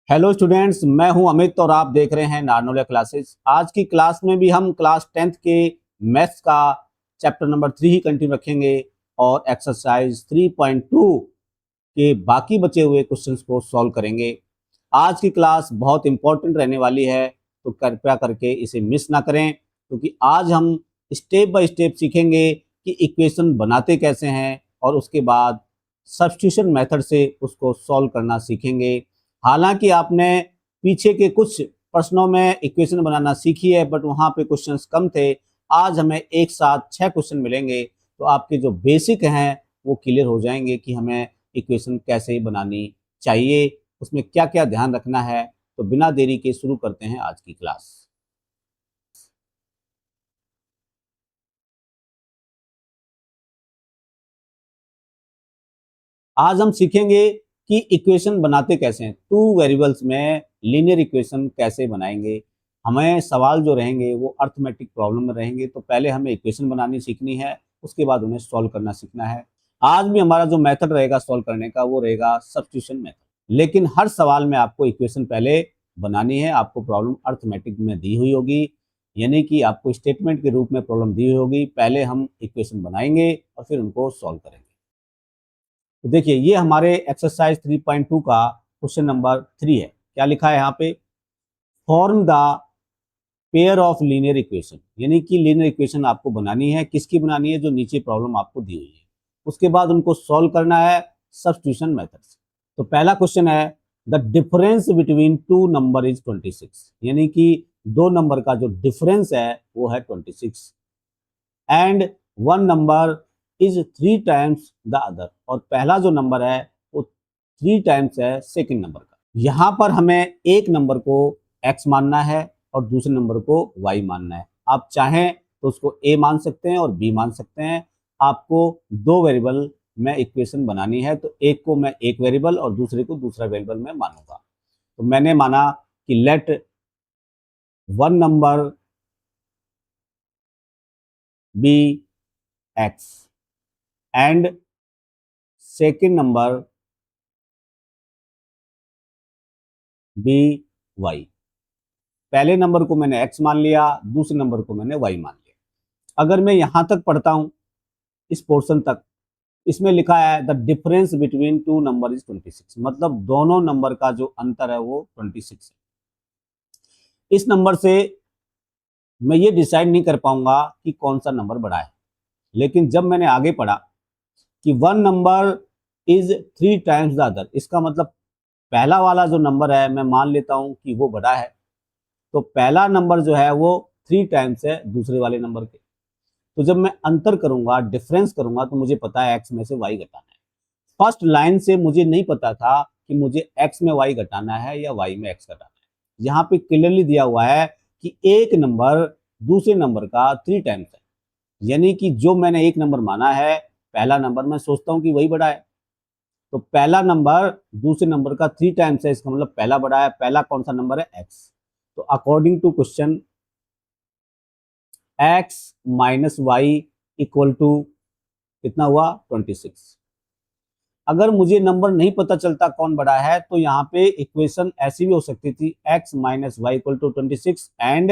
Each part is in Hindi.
हेलो स्टूडेंट्स, मैं हूं अमित और आप देख रहे हैं नारनोलिया क्लासेस। आज की क्लास में भी हम क्लास 10th के मैथ्स का चैप्टर नंबर 3 ही कंटिन्यू रखेंगे और एक्सरसाइज 3.2 के बाकी बचे हुए क्वेश्चंस को सॉल्व करेंगे। आज की क्लास बहुत इंपॉर्टेंट रहने वाली है, तो कृपया करके इसे मिस ना करें, क्योंकि आज हम स्टेप बाय स्टेप सीखेंगे कि इक्वेशन बनाते कैसे हैं और उसके बाद सब्स्टिट्यूशन मेथड से उसको सॉल्व करना सीखेंगे। हालांकि आपने पीछे के कुछ प्रश्नों में इक्वेशन बनाना सीखी है, बट वहाँ पे क्वेश्चंस कम थे। आज हमें एक साथ 6 क्वेश्चन मिलेंगे, तो आपके जो बेसिक हैं वो क्लियर हो जाएंगे कि हमें इक्वेशन कैसे बनानी चाहिए, उसमें क्या क्या ध्यान रखना है। तो बिना देरी के शुरू करते हैं आज की क्लास। आज हम सीखेंगे कि इक्वेशन बनाते कैसे हैं, टू वेरिएबल्स में लीनियर इक्वेशन कैसे बनाएंगे। हमें सवाल जो रहेंगे वो अर्थमेटिक प्रॉब्लम में रहेंगे, तो पहले हमें इक्वेशन बनानी सीखनी है, उसके बाद उन्हें सॉल्व करना सीखना है। आज भी हमारा जो मेथड रहेगा सॉल्व करने का वो रहेगा सब्स्टिट्यूशन मेथड, लेकिन हर सवाल में आपको इक्वेशन पहले बनानी है। आपको प्रॉब्लम अर्थमेटिक में दी हुई होगी, यानी कि आपको स्टेटमेंट के रूप में प्रॉब्लम दी हुई होगी। पहले हम इक्वेशन बनाएंगे और फिर उनको सॉल्व करेंगे। तो देखिए, ये हमारे एक्सरसाइज 3.2 का क्वेश्चन नंबर 3 है। क्या लिखा है यहाँ पे? Form the pair of linear equation, यानी कि लीनियर इक्वेशन आपको बनानी है। किसकी बनानी है? जो नीचे प्रॉब्लम आपको दी हुई है। उसके बाद उनको सॉल्व करना है सब्स्टिट्यूशन मेथड से। तो पहला क्वेश्चन है, the difference between two number is 26, यानी कि दो नंबर का जो डिफरेंस है वो है 26, and one number is 3 times the other, और पहला जो नंबर है वो 3 टाइम्स है सेकंड नंबर का। यहाँ पर हमें एक नंबर को x मानना है और दूसरे नंबर को y मानना है। आप चाहें तो उसको a मान सकते हैं और b मान सकते हैं। आपको दो वेरिएबल में इक्वेशन बनानी है, तो एक को मैं एक वेरिएबल और दूसरे को दूसरा वेरिएबल में मानूंगा। तो मैंने माना कि let one number be x and second number be Y. पहले नंबर को मैंने x मान लिया, दूसरे नंबर को मैंने y मान लिया। अगर मैं यहां तक पढ़ता हूं, इस पोर्शन तक, इसमें लिखा है the difference between two number is 26, मतलब दोनों नंबर का जो अंतर है वो 26 है। इस नंबर से मैं ये डिसाइड नहीं कर पाऊंगा कि कौन सा नंबर बड़ा है, लेकिन जब मैंने आगे पढ़ा कि one number is 3 times the other, इसका मतलब पहला वाला जो नंबर है मैं मान लेता हूं कि वो बड़ा है। तो पहला नंबर जो है वो 3 टाइम्स है दूसरे वाले नंबर के। तो जब मैं अंतर करूंगा, डिफरेंस करूंगा, तो मुझे पता है x में से y घटाना है। फर्स्ट लाइन से मुझे नहीं पता था कि मुझे x में y घटाना है या y में x घटाना है। यहाँ पे क्लियरली दिया हुआ है कि एक नंबर दूसरे नंबर का 3 टाइम्स है, यानी कि जो मैंने एक नंबर माना है, पहला नंबर, मैं सोचता हूँ कि वही बड़ा है। तो पहला नंबर दूसरे नंबर का 3 टाइम्स है, इसका मतलब पहला बड़ा है। पहला कौन सा नंबर है? x। तो according to question x minus Y equal to कितना हुआ? 26। अगर मुझे नंबर नहीं पता चलता कौन बड़ा है, तो यहाँ पे इक्वेशन ऐसी भी हो सकती थी, x minus Y equal to 26 and,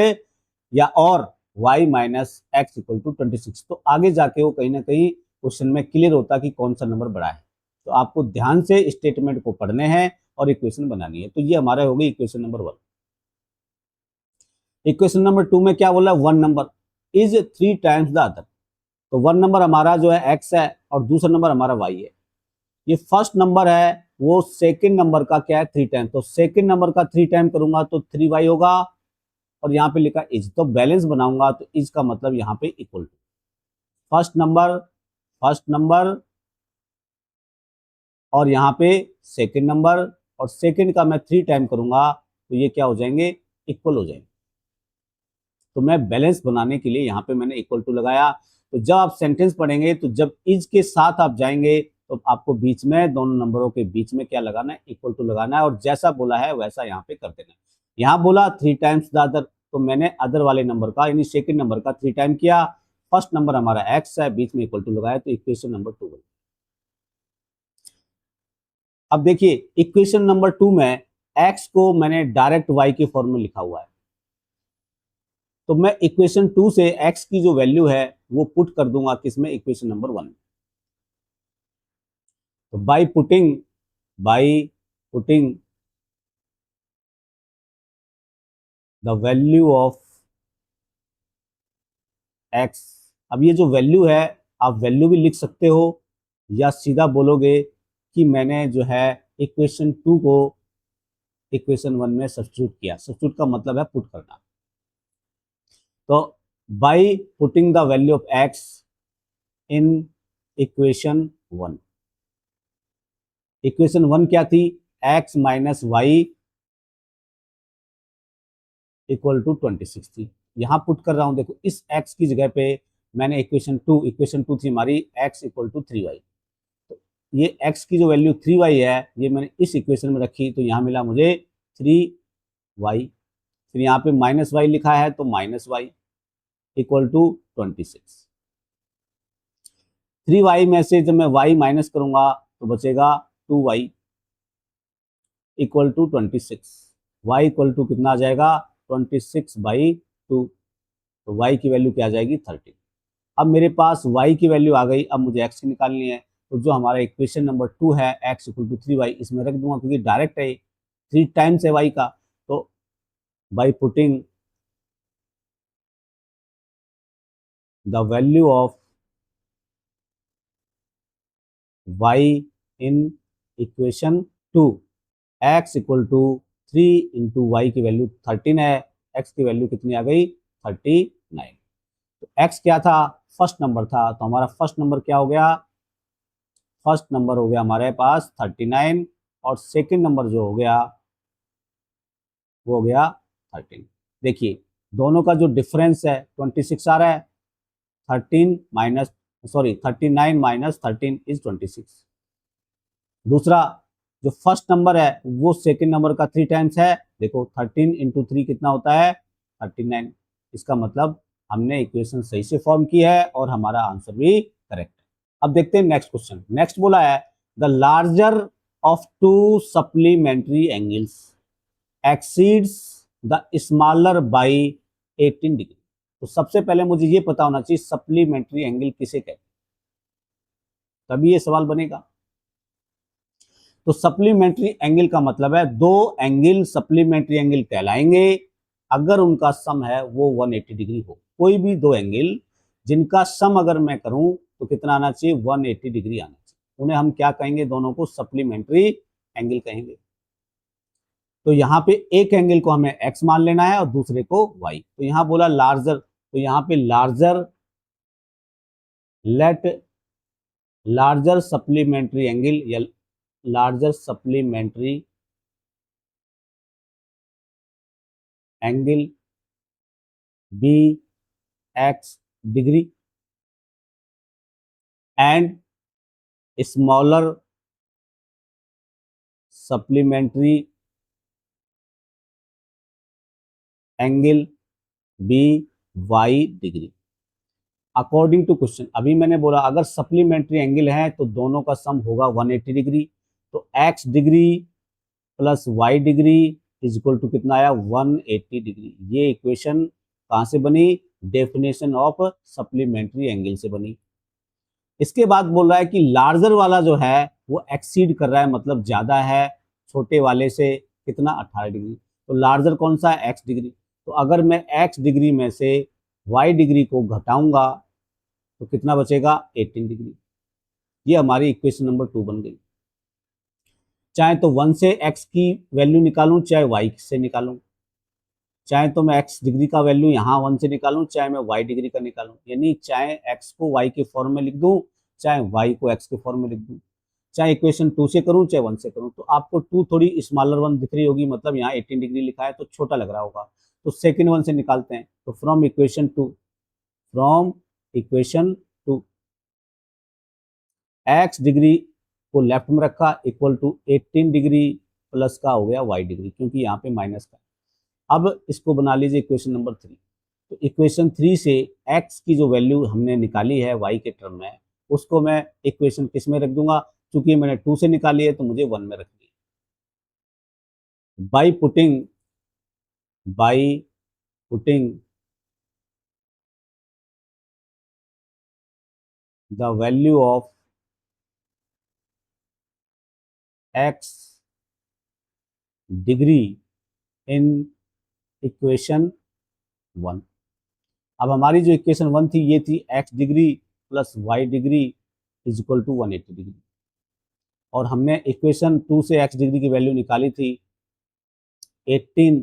या और y minus X equal to 26। तो आगे जाके वो कहीं ना कहीं क्वेश्चन में क्लियर होता कि कौन सा नंबर बड़ा है। तो आपको ध्यान से स्टेटमेंट को पढ़ने हैं और इक्वेशन बनानी है। तो ये हमारा होगी इक्वेशन नंबर 1। इक्वेशन नंबर 2 में क्या बोला? One number is 3 times the other. तो वन नंबर हमारा जो है x है और दूसरा नंबर हमारा y है। ये फर्स्ट नंबर है वो सेकंड नंबर का क्या है? 3 टाइम। तो सेकंड नंबर का 3 टाइम करूंगा तो 3y होगा, और यहाँ पे लिखा इज, तो बैलेंस बनाऊंगा तो इज का मतलब यहाँ पे इक्वल टू फर्स्ट नंबर और यहाँ पे सेकंड नंबर, और सेकंड का मैं 3 टाइम करूंगा तो ये क्या हो जाएंगे? इक्वल हो जाएंगे। तो मैं बैलेंस बनाने के लिए यहाँ पे मैंने इक्वल टू लगाया। तो जब आप सेंटेंस पढ़ेंगे, तो जब इज के साथ आप जाएंगे, तो आपको बीच में दोनों नंबरों के बीच में क्या लगाना है? इक्वल टू लगाना है, और जैसा बोला है वैसा यहाँ पे कर देना है। यहाँ बोला 3 टाइम्स द अदर, तो मैंने अदर वाले नंबर का यानी सेकंड नंबर का 3 टाइम किया। फर्स्ट नंबर हमारा एक्स है, बीच में इक्वल टू लगाया, तो इक्वेशन नंबर 2 बनी। अब देखिए इक्वेशन नंबर 2 में x को मैंने डायरेक्ट y के फॉर्म में लिखा हुआ है, तो मैं इक्वेशन 2 से x की जो वैल्यू है वो पुट कर दूंगा किसमें, इक्वेशन नंबर 1। तो by putting the value of x, अब ये जो वैल्यू है आप वैल्यू भी लिख सकते हो या सीधा बोलोगे कि मैंने जो है इक्वेशन 2 को इक्वेशन 1 में सब्स्टिट्यूट किया। सब्स्टिट्यूट का मतलब है पुट करना। तो by putting the value of x in equation 1, equation 1 क्या थी, x minus Y equal to 26 थी। यहां पुट कर रहा हूं, देखो इस x की जगह पे मैंने इक्वेशन 2 थी हमारी x इक्वल टू 3y, तो ये x की जो वैल्यू 3y है ये मैंने इस इक्वेशन में रखी, तो यहां मिला मुझे 3y। फिर यहाँ पे माइनस वाई लिखा है तो minus Y equal to 26। 3y में से जब मैं y माइनस करूंगा तो बचेगा 2y equal to 26। y equal to कितना आ जाएगा, 26/2, तो y की वैल्यू क्या आ जाएगी, 30। अब मेरे पास y की वैल्यू आ गई, अब मुझे x की निकालनी है। तो जो हमारा इक्वेशन नंबर 2 है x इक्वल टू 3y, इसमें रख दूंगा क्योंकि डायरेक्ट है, 3 टाइम्स है y का। तो by putting the value of y in equation 2, x equal to 3 into Y की वैल्यू 13 है, x की वैल्यू कितनी आ गई, 39। तो x क्या था, फर्स्ट नंबर था, तो हमारा फर्स्ट नंबर क्या हो गया, फर्स्ट नंबर हो गया हमारे पास 39, और सेकंड नंबर जो हो गया वो हो गया 13। देखिए दोनों का जो डिफरेंस है 26 आ रहा है, 39 माइनस 13 इज 26। दूसरा जो फर्स्ट नंबर है वो सेकंड नंबर का 3 टाइम्स है, देखो 13 इंटू 3 कितना होता है, 39। इसका मतलब हमने इक्वेशन सही से फॉर्म की है और हमारा आंसर भी करेक्ट है। अब देखते हैं नेक्स्ट क्वेश्चन। नेक्स्ट बोला है the larger of to supplementary angles exceeds the smaller by 18 degree. तो सबसे पहले मुझे ये पता होना चाहिए सप्लीमेंट्री एंगल किसे कहते हैं, तभी ये सवाल बनेगा। तो सप्लीमेंट्री एंगल का मतलब है दो एंगल सप्लीमेंट्री एंगल कहलाएंगे अगर उनका सम है वो 180 डिग्री हो। कोई भी दो एंगल जिनका सम अगर मैं करूं तो कितना आना चाहिए, 180 डिग्री आना चाहिए, उन्हें हम क्या कहेंगे, दोनों को सप्लीमेंट्री एंगल कहेंगे। तो यहाँ पे एक एंगल को हमें x मान लेना है और दूसरे को y। तो यहाँ बोला लार्जर, तो यहाँ पे लार्जर सप्लीमेंट्री एंगल या larger supplementary angle be x degree and smaller supplementary angle be Y degree according to question. अभी मैंने बोला अगर सप्लीमेंट्री एंगल है तो दोनों का सम होगा 180 डिग्री, तो x degree plus y degree is equal to कितना आया, 180 डिग्री। ये इक्वेशन कहाँ से बनी, डेफिनेशन ऑफ सप्लीमेंट्री एंगल से बनी। इसके बाद बोल रहा है कि लार्जर वाला जो है वो एक्सीड कर रहा है, मतलब ज्यादा है छोटे वाले से, कितना, 18 डिग्री। तो लार्जर कौन सा है, x डिग्री। तो अगर मैं x डिग्री में से y डिग्री को घटाऊंगा तो कितना बचेगा, 18 डिग्री। ये हमारी इक्वेशन नंबर 2 बन गई। चाहे तो 1 से x की वैल्यू निकालूं, चाहे y से निकालूं, चाहे तो मैं x डिग्री का वैल्यू यहाँ 1 से निकालूं, चाहे मैं y डिग्री का निकालूं, यानी चाहे x को y के फॉर्म में लिख दूं, चाहे y को x के फॉर्म में लिख दूं, चाहे इक्वेशन 2 से करूं चाहे 1 से करूं। तो आपको 2 थोड़ी स्मॉलर वन दिख रही होगी, मतलब यहाँ 18 डिग्री लिखा है तो छोटा लग रहा होगा, तो सेकेंड वन से निकालते हैं। तो फ्रॉम इक्वेशन 2 x डिग्री को लेफ्ट में रखा इक्वल टू 18 डिग्री प्लस का हो गया y डिग्री, क्योंकि यहाँ पे माइनस का। अब इसको बना लीजिए इक्वेशन नंबर 3। तो इक्वेशन 3 से x की जो वैल्यू हमने निकाली है y के टर्म में, उसको मैं इक्वेशन किस में रख दूंगा, क्योंकि मैंने 2 से निकाली है तो मुझे 1 में रखनी है। by putting the value of x degree in equation 1। अब हमारी जो इक्वेशन 1 थी ये थी x degree plus y degree is equal to 180 degree, और हमने इक्वेशन 2 से x डिग्री की वैल्यू निकाली थी 18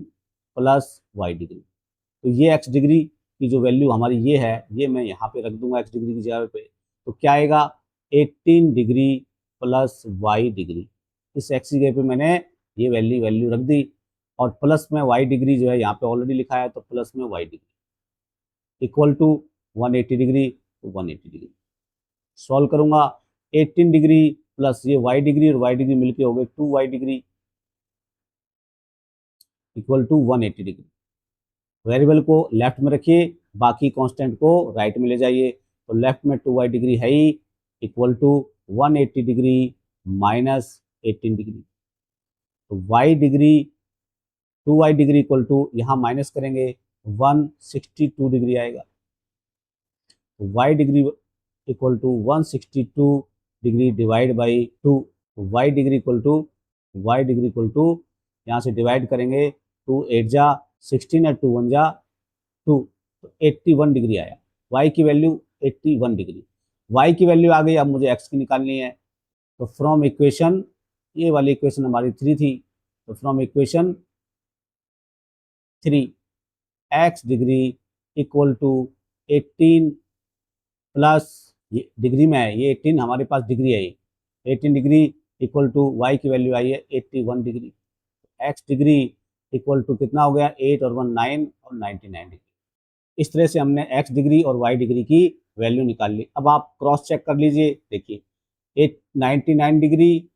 प्लस y डिग्री। तो ये x डिग्री की जो वैल्यू हमारी ये है, ये मैं यहाँ पे रख दूंगा x डिग्री की जगह पे। तो क्या आएगा 18 डिग्री प्लस y डिग्री, इस x की जगह पे मैंने ये वैल्यू रख दी, और प्लस में y डिग्री जो है यहाँ पे ऑलरेडी लिखा है, तो प्लस में y degree equal to 180 degree तो 180 डिग्री। सॉल्व करूंगा 18 डिग्री प्लस ये y डिग्री और y डिग्री मिलके हो गए 2y degree equal to 180 degree. Variable को लेफ्ट में रखिए, बाकी कांस्टेंट को राइट में ले जाइए। तो लेफ्ट में 2y डिग्री है ही, equal to 180 degree minus 18 degree. तो y degree 2y degree equal to यहाँ माइनस करेंगे 162 डिग्री आएगा। तो y degree equal to 162 degree divide by 2। तो y डिग्री इक्वल टू यहाँ से डिवाइड करेंगे 2 8 जा 16 और 2 1 जा 2, तो 81 डिग्री आया। y की वैल्यू 81 डिग्री। y की वैल्यू आ गई, अब मुझे x की निकालनी है। तो फ्रॉम इक्वेशन, ये वाली इक्वेशन हमारी 3 थी, तो from equation 3 x degree equal to 18 plus ये डिग्री में है, ये 18 हमारे पास डिग्री है, ये 18 डिग्री इक्वल टू y की वैल्यू आई है 81 degree. x degree equal to कितना हो गया 8 और 1 9 और 99 डिग्री। इस तरह से हमने x डिग्री और y डिग्री की वैल्यू निकाल ली। अब आप क्रॉस चेक कर लीजिए, देखिए 99 डिग्री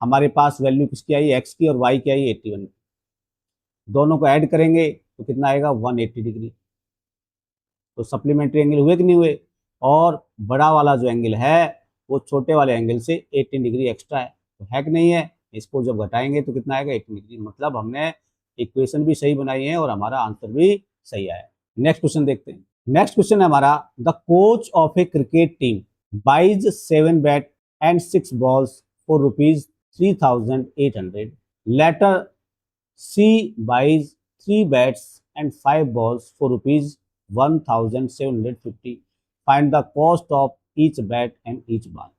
हमारे पास वैल्यू किसकी आई x की, और y की आई 81। दोनों को ऐड करेंगे तो कितना आएगा 180 डिग्री। तो सप्लीमेंट्री एंगल हुए कि नहीं हुए, और बड़ा वाला जो एंगल है वो छोटे वाले एंगल से 18 डिग्री एक्स्ट्रा है, तो है कि नहीं है। इसको जब घटाएंगे तो कितना आएगा 18 डिग्री। मतलब हमने इक्वेशन भी सही बनाई है और हमारा आंसर भी सही आया। नेक्स्ट क्वेश्चन देखते हैं। नेक्स्ट क्वेश्चन है हमारा, the coach of a cricket team buys 7 bat and 6 balls for rupees 3800। Later she buys 3 bats and 5 balls for rupees 1750। Find the cost of each bat and each ball.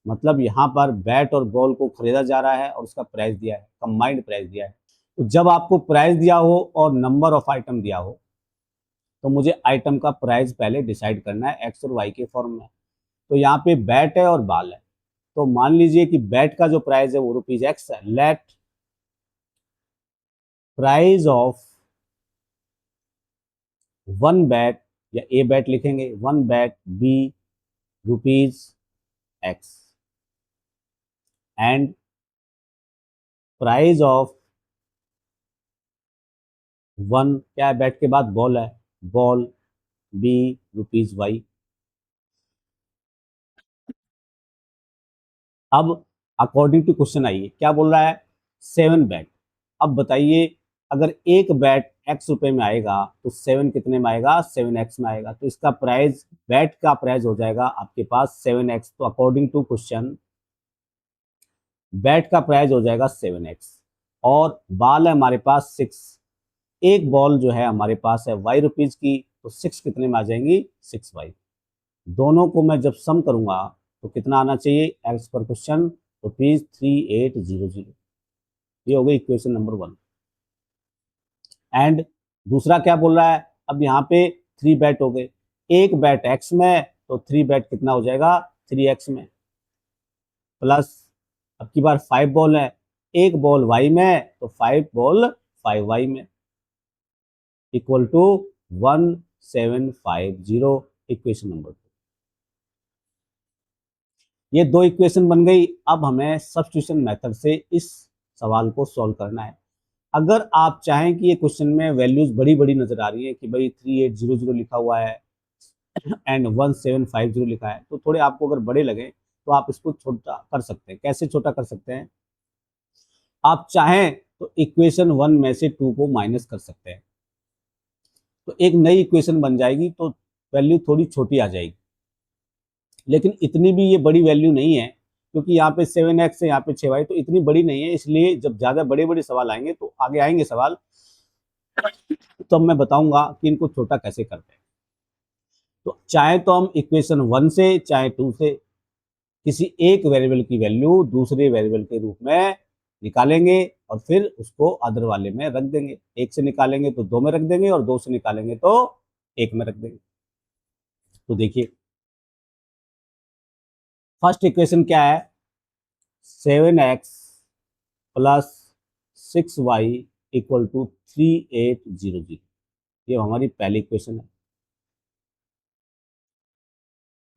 मतलब यहाँ पर बैट और बॉल को खरीदा जा रहा है और उसका प्राइस दिया है, कंबाइंड प्राइस दिया है। तो जब आपको प्राइस दिया हो और नंबर ऑफ आइटम दिया हो, तो मुझे आइटम का प्राइस पहले डिसाइड करना है एक्स और वाई के फॉर्म में। तो यहाँ पे बैट है और बॉल है, तो मान लीजिए कि बैट का जो प्राइस है वो रुपीज एक्स है। लेट प्राइस ऑफ 1 बैट, या ए बैट लिखेंगे, 1 bat be rupees X, and price of 1 क्या है, बैट के बाद बॉल है, बॉल बी रुपीज वाई। अब अकॉर्डिंग टू क्वेश्चन आइए, क्या बोल रहा है 7 बैट। अब बताइए अगर एक बैट x रुपए में आएगा तो 7 कितने में आएगा, 7x में आएगा। तो इसका प्राइस, बैट का प्राइस हो जाएगा आपके पास 7x। तो अकॉर्डिंग टू क्वेश्चन बैट का प्राइस हो जाएगा 7x, और बॉल है हमारे पास 6। एक बॉल जो है हमारे पास है y रुपीज की, तो 6 कितने में आ जाएंगी 6y। दोनों को मैं जब सम करूंगा तो कितना आना चाहिए, एज पर क्वेश्चन रुपीज 3800। ये हो गई इक्वेशन नंबर 1। एंड दूसरा क्या बोल रहा है, अब यहाँ पे 3 बैट हो गए, एक बैट x में, तो 3 बैट कितना हो जाएगा 3x में, प्लस अब की बार 5 बॉल है, एक बॉल y में, तो 5 बॉल 5y में, इक्वल टू 1750। Equation number 2। ये 2 इक्वेशन बन गई। अब हमें सब्स्टिट्यूशन मेथड से इस सवाल को सॉल्व करना है। अगर आप चाहें कि ये क्वेश्चन में वैल्यूज बड़ी बड़ी नजर आ रही है कि भाई 3800 लिखा हुआ है एंड 1750 लिखा है, तो थोड़े आपको अगर बड़े लगे तो आप इसको छोटा कर सकते हैं। कैसे छोटा कर सकते हैं, आप चाहें तो इक्वेशन 1 में से 2 को माइनस कर सकते हैं, तो एक नई इक्वेशन बन जाएगी, तो वैल्यू थोड़ी छोटी आ जाएगी, लेकिन इतनी भी ये बड़ी वैल्यू नहीं है, क्योंकि यहाँ पे 7x है, यहाँ पे 6y, तो इतनी बड़ी नहीं है। इसलिए जब ज़्यादा बड़े बड़े सवाल आएंगे, तो आगे आएंगे सवाल, तो मैं बताऊंगा कि इनको छोटा कैसे करते हैं। तो चाहे तो हम इक्वेशन 1 से चाहे 2 से किसी एक वेरिएबल की वैल्यू दूसरे वेरिएबल के रूप में निकालेंगे और फिर उसको अदर वाले में रख देंगे। एक से निकालेंगे तो 2 में रख देंगे और 2 से निकालेंगे तो 1 में रख देंगे। तो देखिए फर्स्ट इक्वेशन क्या है, 7x plus 6y equal to 3800, ये हमारी पहली इक्वेशन है।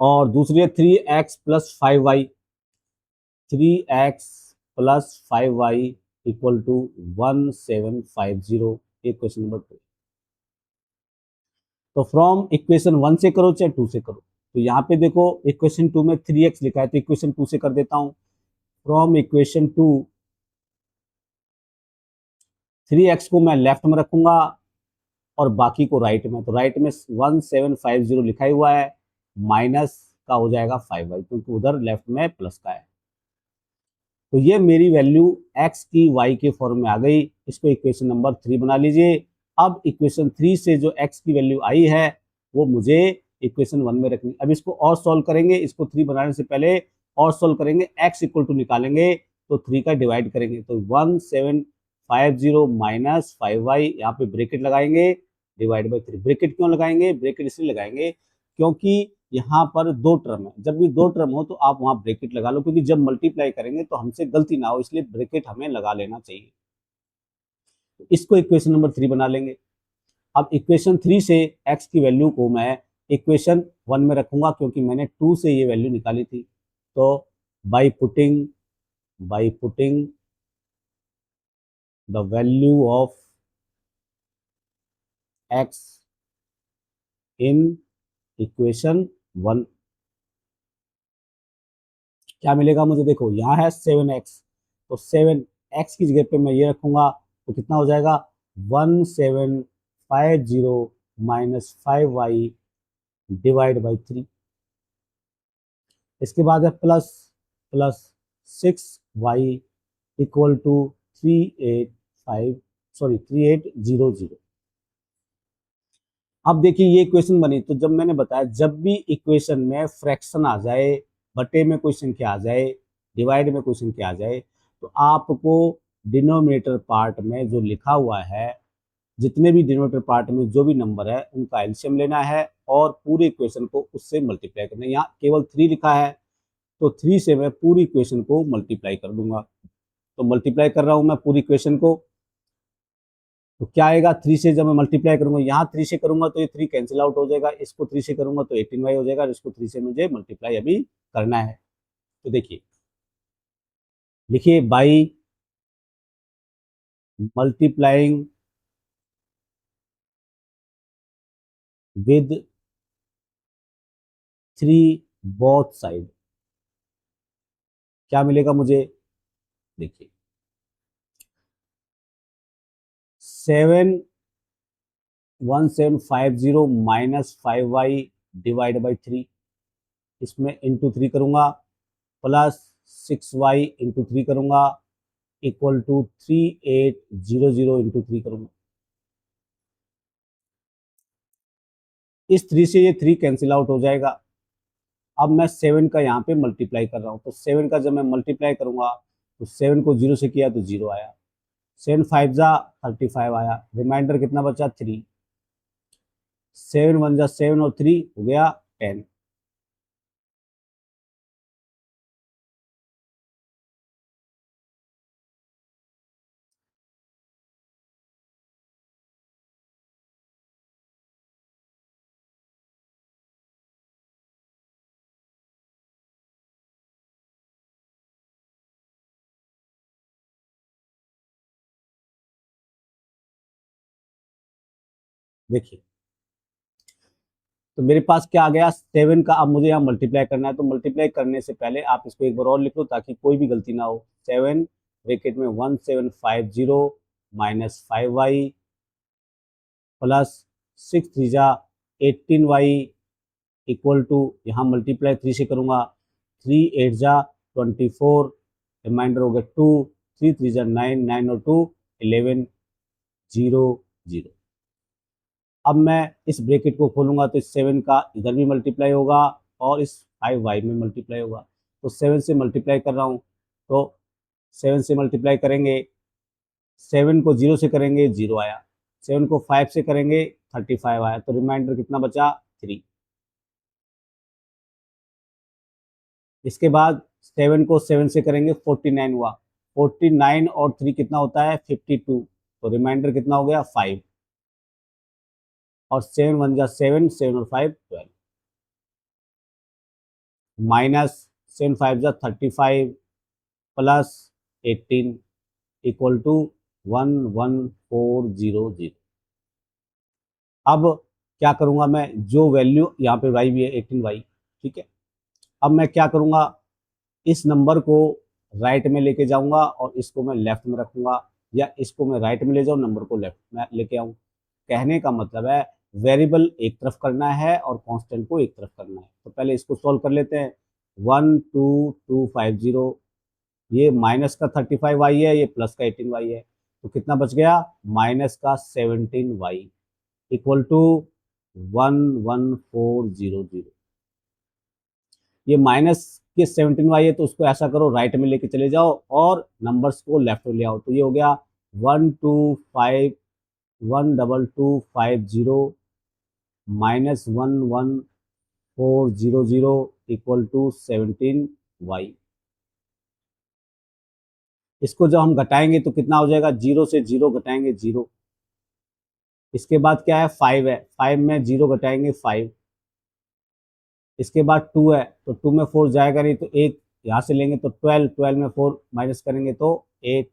और दूसरी है 3x plus 5y, 3x plus 5y equal to 1750, ये क्वेश्चन नंबर 2। तो फ्रॉम इक्वेशन 1 से करो चाहे 2 से करो, तो यहाँ पे देखो इक्वेशन 2 में 3x लिखा है, तो इक्वेशन 2 से कर देता हूँ। फ्रॉम इक्वेशन 2 3x को मैं लेफ्ट में रखूंगा और बाकी को राइट में, तो राइट में 1750 लिखा ही हुआ है, माइनस का हो जाएगा 5y, क्योंकि उधर लेफ्ट में प्लस का है। तो ये मेरी वैल्यू x की y के फॉर्म में आ गई, इसको इक्वेशन नंबर 3 बना लीजिए। अब इक्वेशन 3 से जो x की वैल्यू आई है वो मुझे इक्वेशन 1 में रखनी। अब इसको और सॉल्व करेंगे, इसको 3 बनाने से पहले और सॉल्व करेंगे, x इक्वल टू निकालेंगे तो 3 का डिवाइड करेंगे, तो 1750 माइनस 5y, यहाँ पे ब्रैकेट लगाएंगे, डिवाइड बाई 3। ब्रैकेट क्यों लगाएंगे, ब्रैकेट इसलिए लगाएंगे क्योंकि यहाँ पर 2 टर्म है, जब भी 2 टर्म हो तो आप वहां ब्रैकेट लगा लो, क्योंकि जब मल्टीप्लाई करेंगे तो हमसे गलती ना हो, इसलिए ब्रैकेट हमें लगा लेना चाहिए। तो इसको इक्वेशन नंबर 3 बना लेंगे। अब इक्वेशन 3 से x की वैल्यू को मैं इक्वेशन 1 में रखूंगा, क्योंकि मैंने 2 से ये वैल्यू निकाली थी। तो by putting the value of x in equation 1, क्या मिलेगा मुझे, देखो यहाँ है 7x, तो 7x की जगह पे मैं ये रखूंगा, तो कितना हो जाएगा 1750 माइनस 5y डिवाइड बाई 3। इसके बाद है plus plus 6y equal to 3800। अब देखिए ये इक्वेशन बनी, तो जब मैंने बताया जब भी इक्वेशन में फ्रैक्शन आ जाए, बटे में कोई संख्या आ जाए, डिवाइड में कोई संख्या आ जाए, तो आपको डिनोमिनेटर पार्ट में जो लिखा हुआ है, जितने भी डिनोमिनेटर पार्ट में जो भी नंबर है उनका एलसीएम लेना है और पूरी इक्वेशन को उससे मल्टीप्लाई करना है। यहाँ केवल 3 लिखा है, तो 3 से मैं पूरी इक्वेशन को मल्टीप्लाई कर दूंगा। तो मल्टीप्लाई कर रहा हूँ मैं पूरी इक्वेशन को, तो क्या आएगा, 3 से जब मैं मल्टीप्लाई करूंगा, यहाँ 3 से करूंगा तो ये 3 कैंसिल आउट हो जाएगा, इसको 3 से करूंगा तो 18y हो जाएगा, और इसको 3 से मुझे मल्टीप्लाई अभी करना है। तो देखिए लिखिए by multiplying with 3 both side, क्या मिलेगा मुझे, देखिए 1750 माइनस 5y डिवाइड बाई 3, इसमें इंटू 3 करूंगा, प्लस 6y इंटू 3 करूंगा, इक्वल टू 3800 इंटू 3 करूंगा। इस 3 से ये 3 कैंसिल आउट हो जाएगा। अब मैं 7 का यहाँ पे मल्टीप्लाई कर रहा हूँ, तो 7 का जब मैं मल्टीप्लाई करूंगा तो 7 को 0 से किया तो 0 आया, 7 5 जा 35 आया, रिमाइंडर कितना बचा 3, 7 1 जा 7 और 3 हो गया 10। देखिए तो मेरे पास क्या आ गया 7 का, अब मुझे यहाँ मल्टीप्लाई करना है, तो मल्टीप्लाई करने से पहले आप इसको एक बार और लिख लो ताकि कोई भी गलती ना हो। 7 ब्रैकेट में 1750 माइनस 5y प्लस 6 3 जा 18y इक्वल टू, यहाँ मल्टीप्लाई 3 से करूँगा, 3 8 जा 24, रिमाइंडर हो गया 2, 3 3 जा 9, 9 और 2 11 0 0। अब मैं इस ब्रैकेट को खोलूंगा तो इस 7 का इधर भी मल्टीप्लाई होगा और इस 5y में मल्टीप्लाई होगा, तो 7 से मल्टीप्लाई कर रहा हूँ, तो 7 से मल्टीप्लाई करेंगे, 7 को 0 से करेंगे 0 आया, 7 को 5 से करेंगे 35 आया, तो रिमाइंडर कितना बचा 3। इसके बाद 7 को 7 से करेंगे 49 हुआ, 49 और 3 कितना होता है 52, तो रिमाइंडर कितना हो गया 5, और 7 1 जा 7, 7 और 5 12, माइनस 7 5 जा 35 प्लस 18 इक्वल टू 11400। अब क्या करूंगा मैं, जो वैल्यू यहाँ पे y भी है 18y, ठीक है। अब मैं क्या करूंगा, इस नंबर को राइट में लेके जाऊंगा और इसको मैं लेफ्ट में रखूंगा, या इसको मैं राइट में ले जाऊं, नंबर को लेफ्ट में लेके आऊं। कहने का मतलब है वेरिएबल एक तरफ करना है और कांस्टेंट को एक तरफ करना है। तो पहले इसको सॉल्व कर लेते हैं। 12250, ये माइनस का 35y है, ये प्लस का 18y है, तो कितना बच गया माइनस का 17y इक्वल टू 11400। ये माइनस के 17y है, तो उसको ऐसा करो राइट में लेके चले जाओ और नंबर्स को लेफ्ट में ले आओ, तो ये हो गया 12250 माइनस 11400 इक्वल टू 17y। इसको जब हम घटाएंगे तो कितना हो जाएगा, 0 से 0 घटाएंगे 0। इसके बाद क्या है 5 है, 5 में 0 घटाएंगे 5। इसके बाद 2 है, तो 2 में 4 जाएगा नहीं, तो 1 यहाँ से लेंगे, तो 12, 12 में 4 माइनस करेंगे तो 8,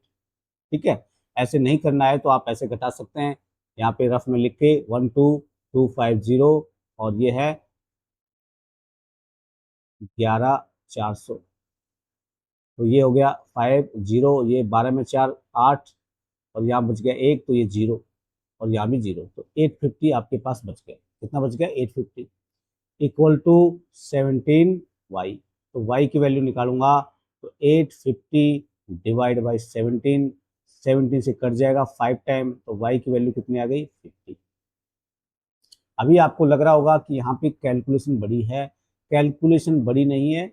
ठीक है। ऐसे नहीं करना है तो आप ऐसे घटा सकते हैं, यहाँ पे रफ में लिख के 12250 और ये है 11400, तो ये हो गया 50, ये 12 में 4 8, और यहाँ बच गया 1, तो ये 0 और यहाँ भी 0, तो 850 आपके पास बच गया। कितना बच गया 850 इक्वल टू 17y। तो y की वैल्यू निकालूंगा तो 850 डिवाइड बाई 17, 17 से कट जाएगा 5 टाइम, तो y की वैल्यू कितनी आ गई 50। अभी आपको लग रहा होगा कि यहाँ पे कैलकुलेशन बड़ी है, कैलकुलेशन बड़ी नहीं है,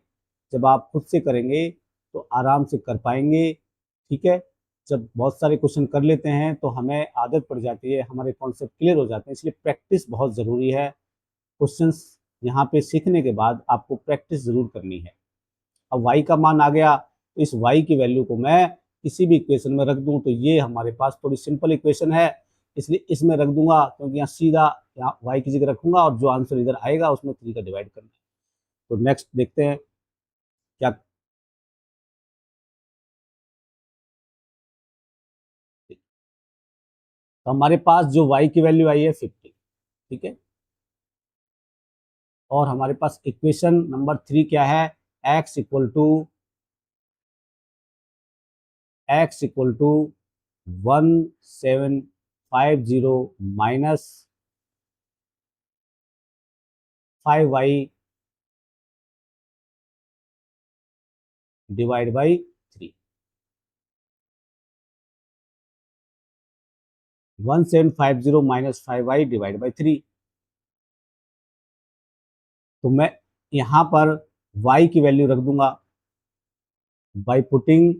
जब आप खुद से करेंगे तो आराम से कर पाएंगे, ठीक है। जब बहुत सारे क्वेश्चन कर लेते हैं तो हमें आदत पड़ जाती है, हमारे कॉन्सेप्ट क्लियर हो जाते हैं, इसलिए प्रैक्टिस बहुत ज़रूरी है। क्वेश्चंस यहाँ पे सीखने के बाद आपको प्रैक्टिस ज़रूर करनी है। अब y का मान आ गया, तो इस y की वैल्यू को मैं किसी भी इक्वेशन में रख दूं, तो ये हमारे पास थोड़ी सिंपल इक्वेशन है, इसलिए इसमें रख दूंगा, क्योंकि यहाँ सीधा यहाँ y की जगह रखूंगा और जो आंसर इधर आएगा उसमें 3 का डिवाइड करना है। तो नेक्स्ट देखते हैं क्या, तो हमारे पास जो y की वैल्यू आई है 50, ठीक है। और हमारे पास इक्वेशन नंबर 3 क्या है, x equal to 1750 minus 5y divide by 3। 1750 minus 5y divide by 3। तो मैं यहाँ पर y की वैल्यू रख दूंगा by putting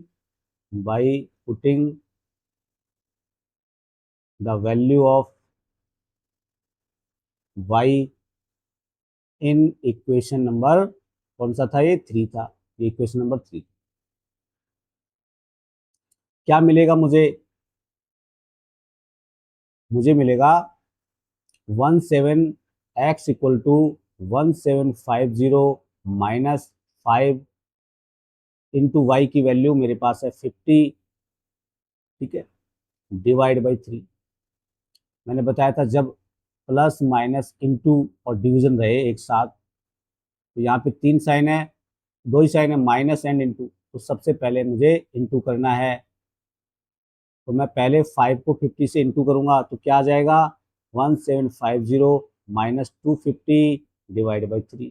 the value of y in equation number, कौन सा था ये 3 था, ये इक्वेशन नंबर 3। क्या मिलेगा मुझे, मुझे मिलेगा 17x equal to 1750 minus 5 into Y की वैल्यू मेरे पास है 50, ठीक है, डिवाइड बाई 3। मैंने बताया था जब प्लस माइनस इंटू और डिवीजन रहे एक साथ, तो यहाँ पे 3 साइन है, 2 ही साइन है, माइनस एंड इंटू, तो सबसे पहले मुझे इंटू करना है, तो मैं पहले 5 को 50 से इंटू करूंगा तो क्या आ जाएगा 1750 minus 250 divide by 3।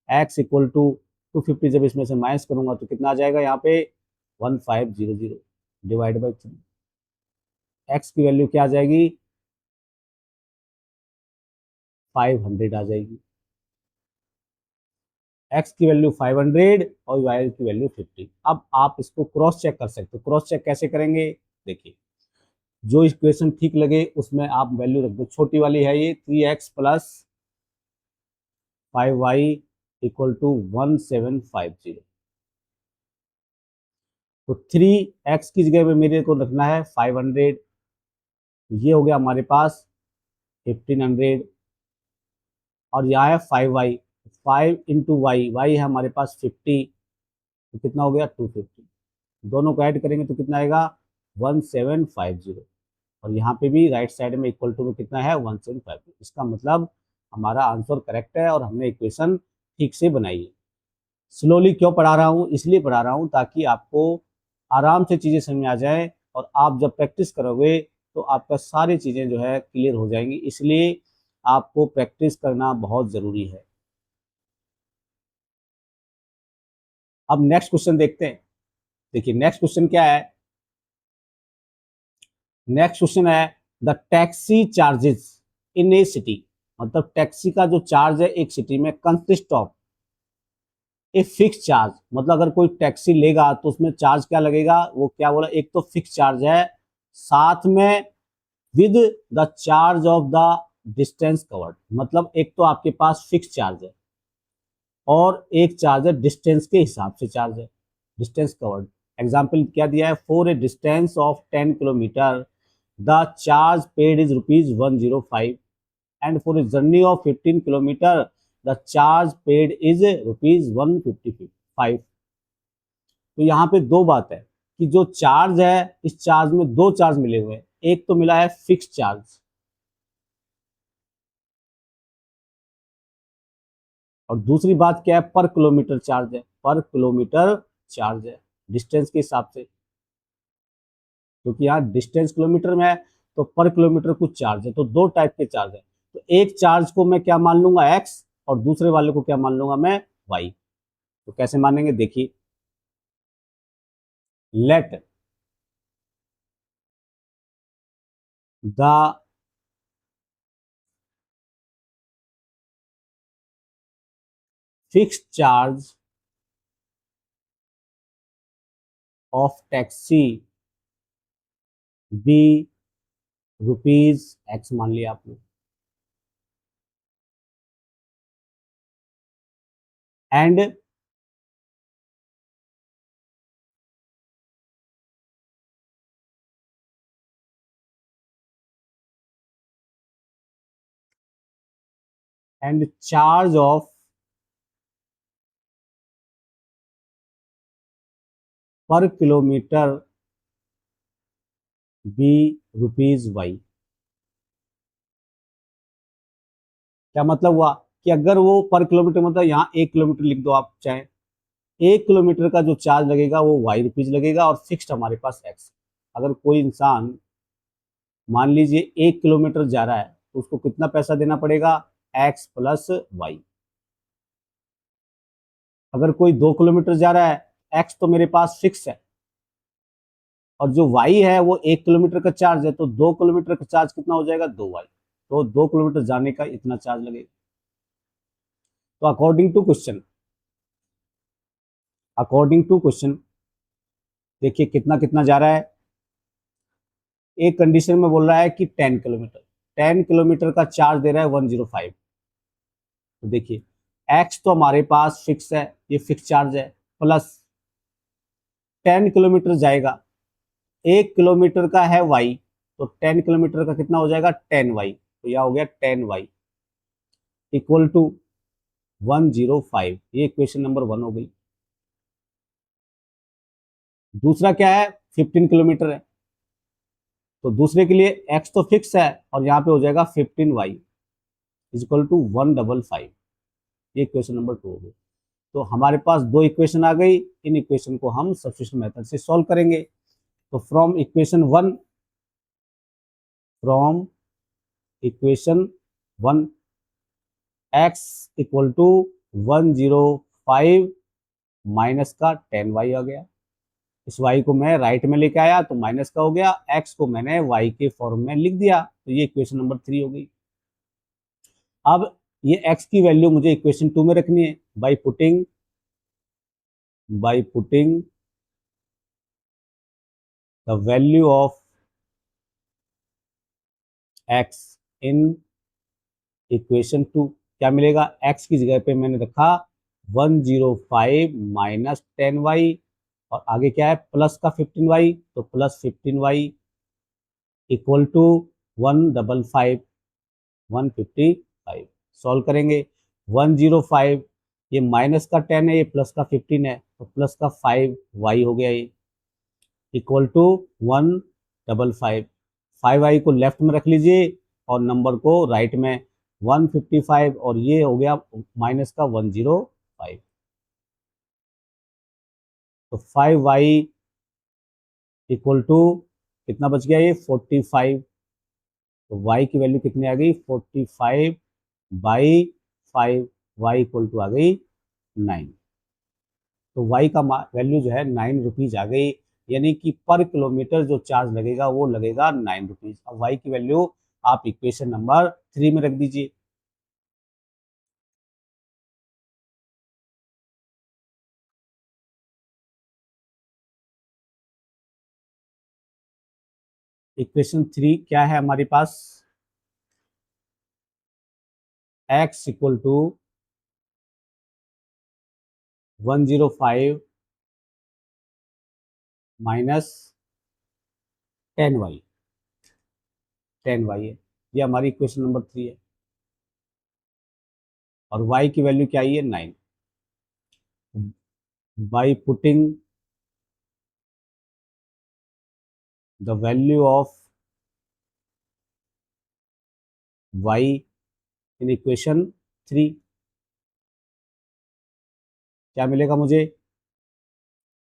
X equal to 250 जब इसमें से माइनस करूंगा तो कितना आ जाएगा यहाँ पे 1500 डिवाइड बाई 3। एक्स की वैल्यू क्या आ जाएगी 500 आ जाएगी। एक्स की वैल्यू 500 और वाई की वैल्यू 50। अब आप इसको क्रॉस चेक कर सकते हो। क्रॉस चेक कैसे करेंगे, देखिए जो इक्वेशन ठीक लगे उसमें आप वैल्यू रख दो। छोटी वाली है ये 3x plus 5y equal to 1750। तो 3x की जगह पे मेरे को रखना है 500। ये हो गया हमारे पास 1500 और यहाँ है 5y। 5 इंटू वाई, वाई है हमारे पास 50, तो कितना हो गया 250। दोनों को ऐड करेंगे तो कितना आएगा 1750। और यहाँ पे भी राइट साइड में इक्वल टू में कितना है 1750। इसका मतलब हमारा आंसर करेक्ट है और हमने इक्वेशन ठीक से बनाई है। स्लोली क्यों पढ़ा रहा हूँ, इसलिए पढ़ा रहा हूँ ताकि आपको आराम से चीज़ें समझ में आ जाए और आप जब प्रैक्टिस करोगे तो आपका सारी चीज़ें जो है क्लियर हो जाएंगी। इसलिए आपको प्रैक्टिस करना बहुत ज़रूरी है। अब नेक्स्ट क्वेश्चन देखते हैं। देखिए नेक्स्ट क्वेश्चन क्या है। नेक्स्ट क्वेश्चन है the taxi charges in A city. मतलब टैक्सी का जो चार्ज है एक सिटी में consist of a fix charge. मतलब अगर कोई टैक्सी लेगा तो उसमें चार्ज क्या लगेगा, वो क्या बोला, एक तो फिक्स चार्ज है, साथ में with the charge of the distance covered. मतलब एक तो आपके पास फिक्स चार्ज है और एक चार्ज है डिस्टेंस के हिसाब से चार्ज है, डिस्टेंस कवर्ड। एग्जाम्पल क्या दिया है, for a distance of 10 kilometre the charge paid is ₹105 and for a journey of 15 kilometer the charge paid is ₹155। तो यहाँ पे दो बात है कि जो चार्ज है इस चार्ज में दो चार्ज मिले हुए हैं। एक तो मिला है फिक्स चार्ज और दूसरी बात क्या है, पर किलोमीटर चार्ज है। पर किलोमीटर चार्ज है डिस्टेंस के हिसाब से, क्योंकि यहाँ डिस्टेंस किलोमीटर में है तो पर किलोमीटर कुछ चार्ज है। तो दो टाइप के चार्ज है। तो एक चार्ज को मैं क्या मान लूंगा एक्स और दूसरे वाले को क्या मान लूंगा मैं वाई। तो कैसे मानेंगे, देखिए let the fixed charge of taxi be ₹X मान लिया आपने, and charge of per kilometre be ₹Y। क्या मतलब हुआ कि अगर वो पर किलोमीटर, मतलब यहाँ 1 किलोमीटर लिख दो आप चाहे, 1 किलोमीटर का जो चार्ज लगेगा वो ₹Y लगेगा और फिक्स्ड हमारे पास एक्स। अगर कोई इंसान मान लीजिए 1 किलोमीटर जा रहा है तो उसको कितना पैसा देना पड़ेगा, एक्स प्लस वाई। अगर कोई 2 किलोमीटर जा रहा है एक्स तो मेरे पास फिक्स है और जो वाई है वो 1 किलोमीटर का चार्ज है, तो 2 किलोमीटर का चार्ज कितना हो जाएगा 2y। तो 2 किलोमीटर जाने का इतना चार्ज लगेगा। तो अकॉर्डिंग टू क्वेश्चन देखिए कितना कितना जा रहा है। एक कंडीशन में बोल रहा है कि 10 किलोमीटर, 10 किलोमीटर का चार्ज दे रहा है 105। तो देखिए एक्स तो हमारे पास फिक्स है, ये फिक्स चार्ज है, प्लस 10 किलोमीटर जाएगा, 1 किलोमीटर का है वाई, तो 10 किलोमीटर का कितना हो जाएगा 10y। तो यह हो गया 10y इक्वल टू 105। ये क्वेश्चन नंबर 1 हो गई। दूसरा क्या है, 15 किलोमीटर है, तो दूसरे के लिए x तो फिक्स है और यहाँ पे हो जाएगा 15y इक्वल टू 155। ये क्वेश्चन नंबर 2 हो गई। तो हमारे पास दो इक्वेशन आ गई। इन इक्वेशन को हम सब्स्टिट्यूशन मेथड से सॉल्व करेंगे। तो from equation one x equal to 105 minus का 10y आ गया। इस y को मैं राइट में लेके आया तो माइनस का हो गया, x को मैंने y के फॉर्म में लिख दिया, तो ये इक्वेशन नंबर 3 हो गई। अब ये x की वैल्यू मुझे इक्वेशन 2 में रखनी है bye putting the value of x in equation 2। क्या मिलेगा, x की जगह पे मैंने रखा 105 माइनस 10y और आगे क्या है प्लस का 15y, तो plus 15y equal to 155 solve करेंगे। 105 ये माइनस का 10 है, ये प्लस का 15 है, तो प्लस का 5y हो गया, ये इक्वल टू 155 को लेफ्ट में रख लीजिए और नंबर को राइट में 155 और ये हो गया माइनस का 105, तो 5y इक्वल टू कितना बच गया, ये 45। तो y की वैल्यू कितनी आ गई 45 बाई 5, y इक्वल टू आ गई 9। तो y का वैल्यू जो है 9 रुपीज आ गई, यानी कि पर किलोमीटर जो चार्ज लगेगा वो लगेगा 9 रुपीज। अब y की वैल्यू आप इक्वेशन नंबर 3 में रख दीजिए। इक्वेशन 3 क्या है हमारे पास, x equal to 105 minus 10y, 10y है, ये हमारी इक्वेशन नंबर 3 है और y की वैल्यू क्या आई है 9। By putting the value of y in equation 3 क्या मिलेगा मुझे,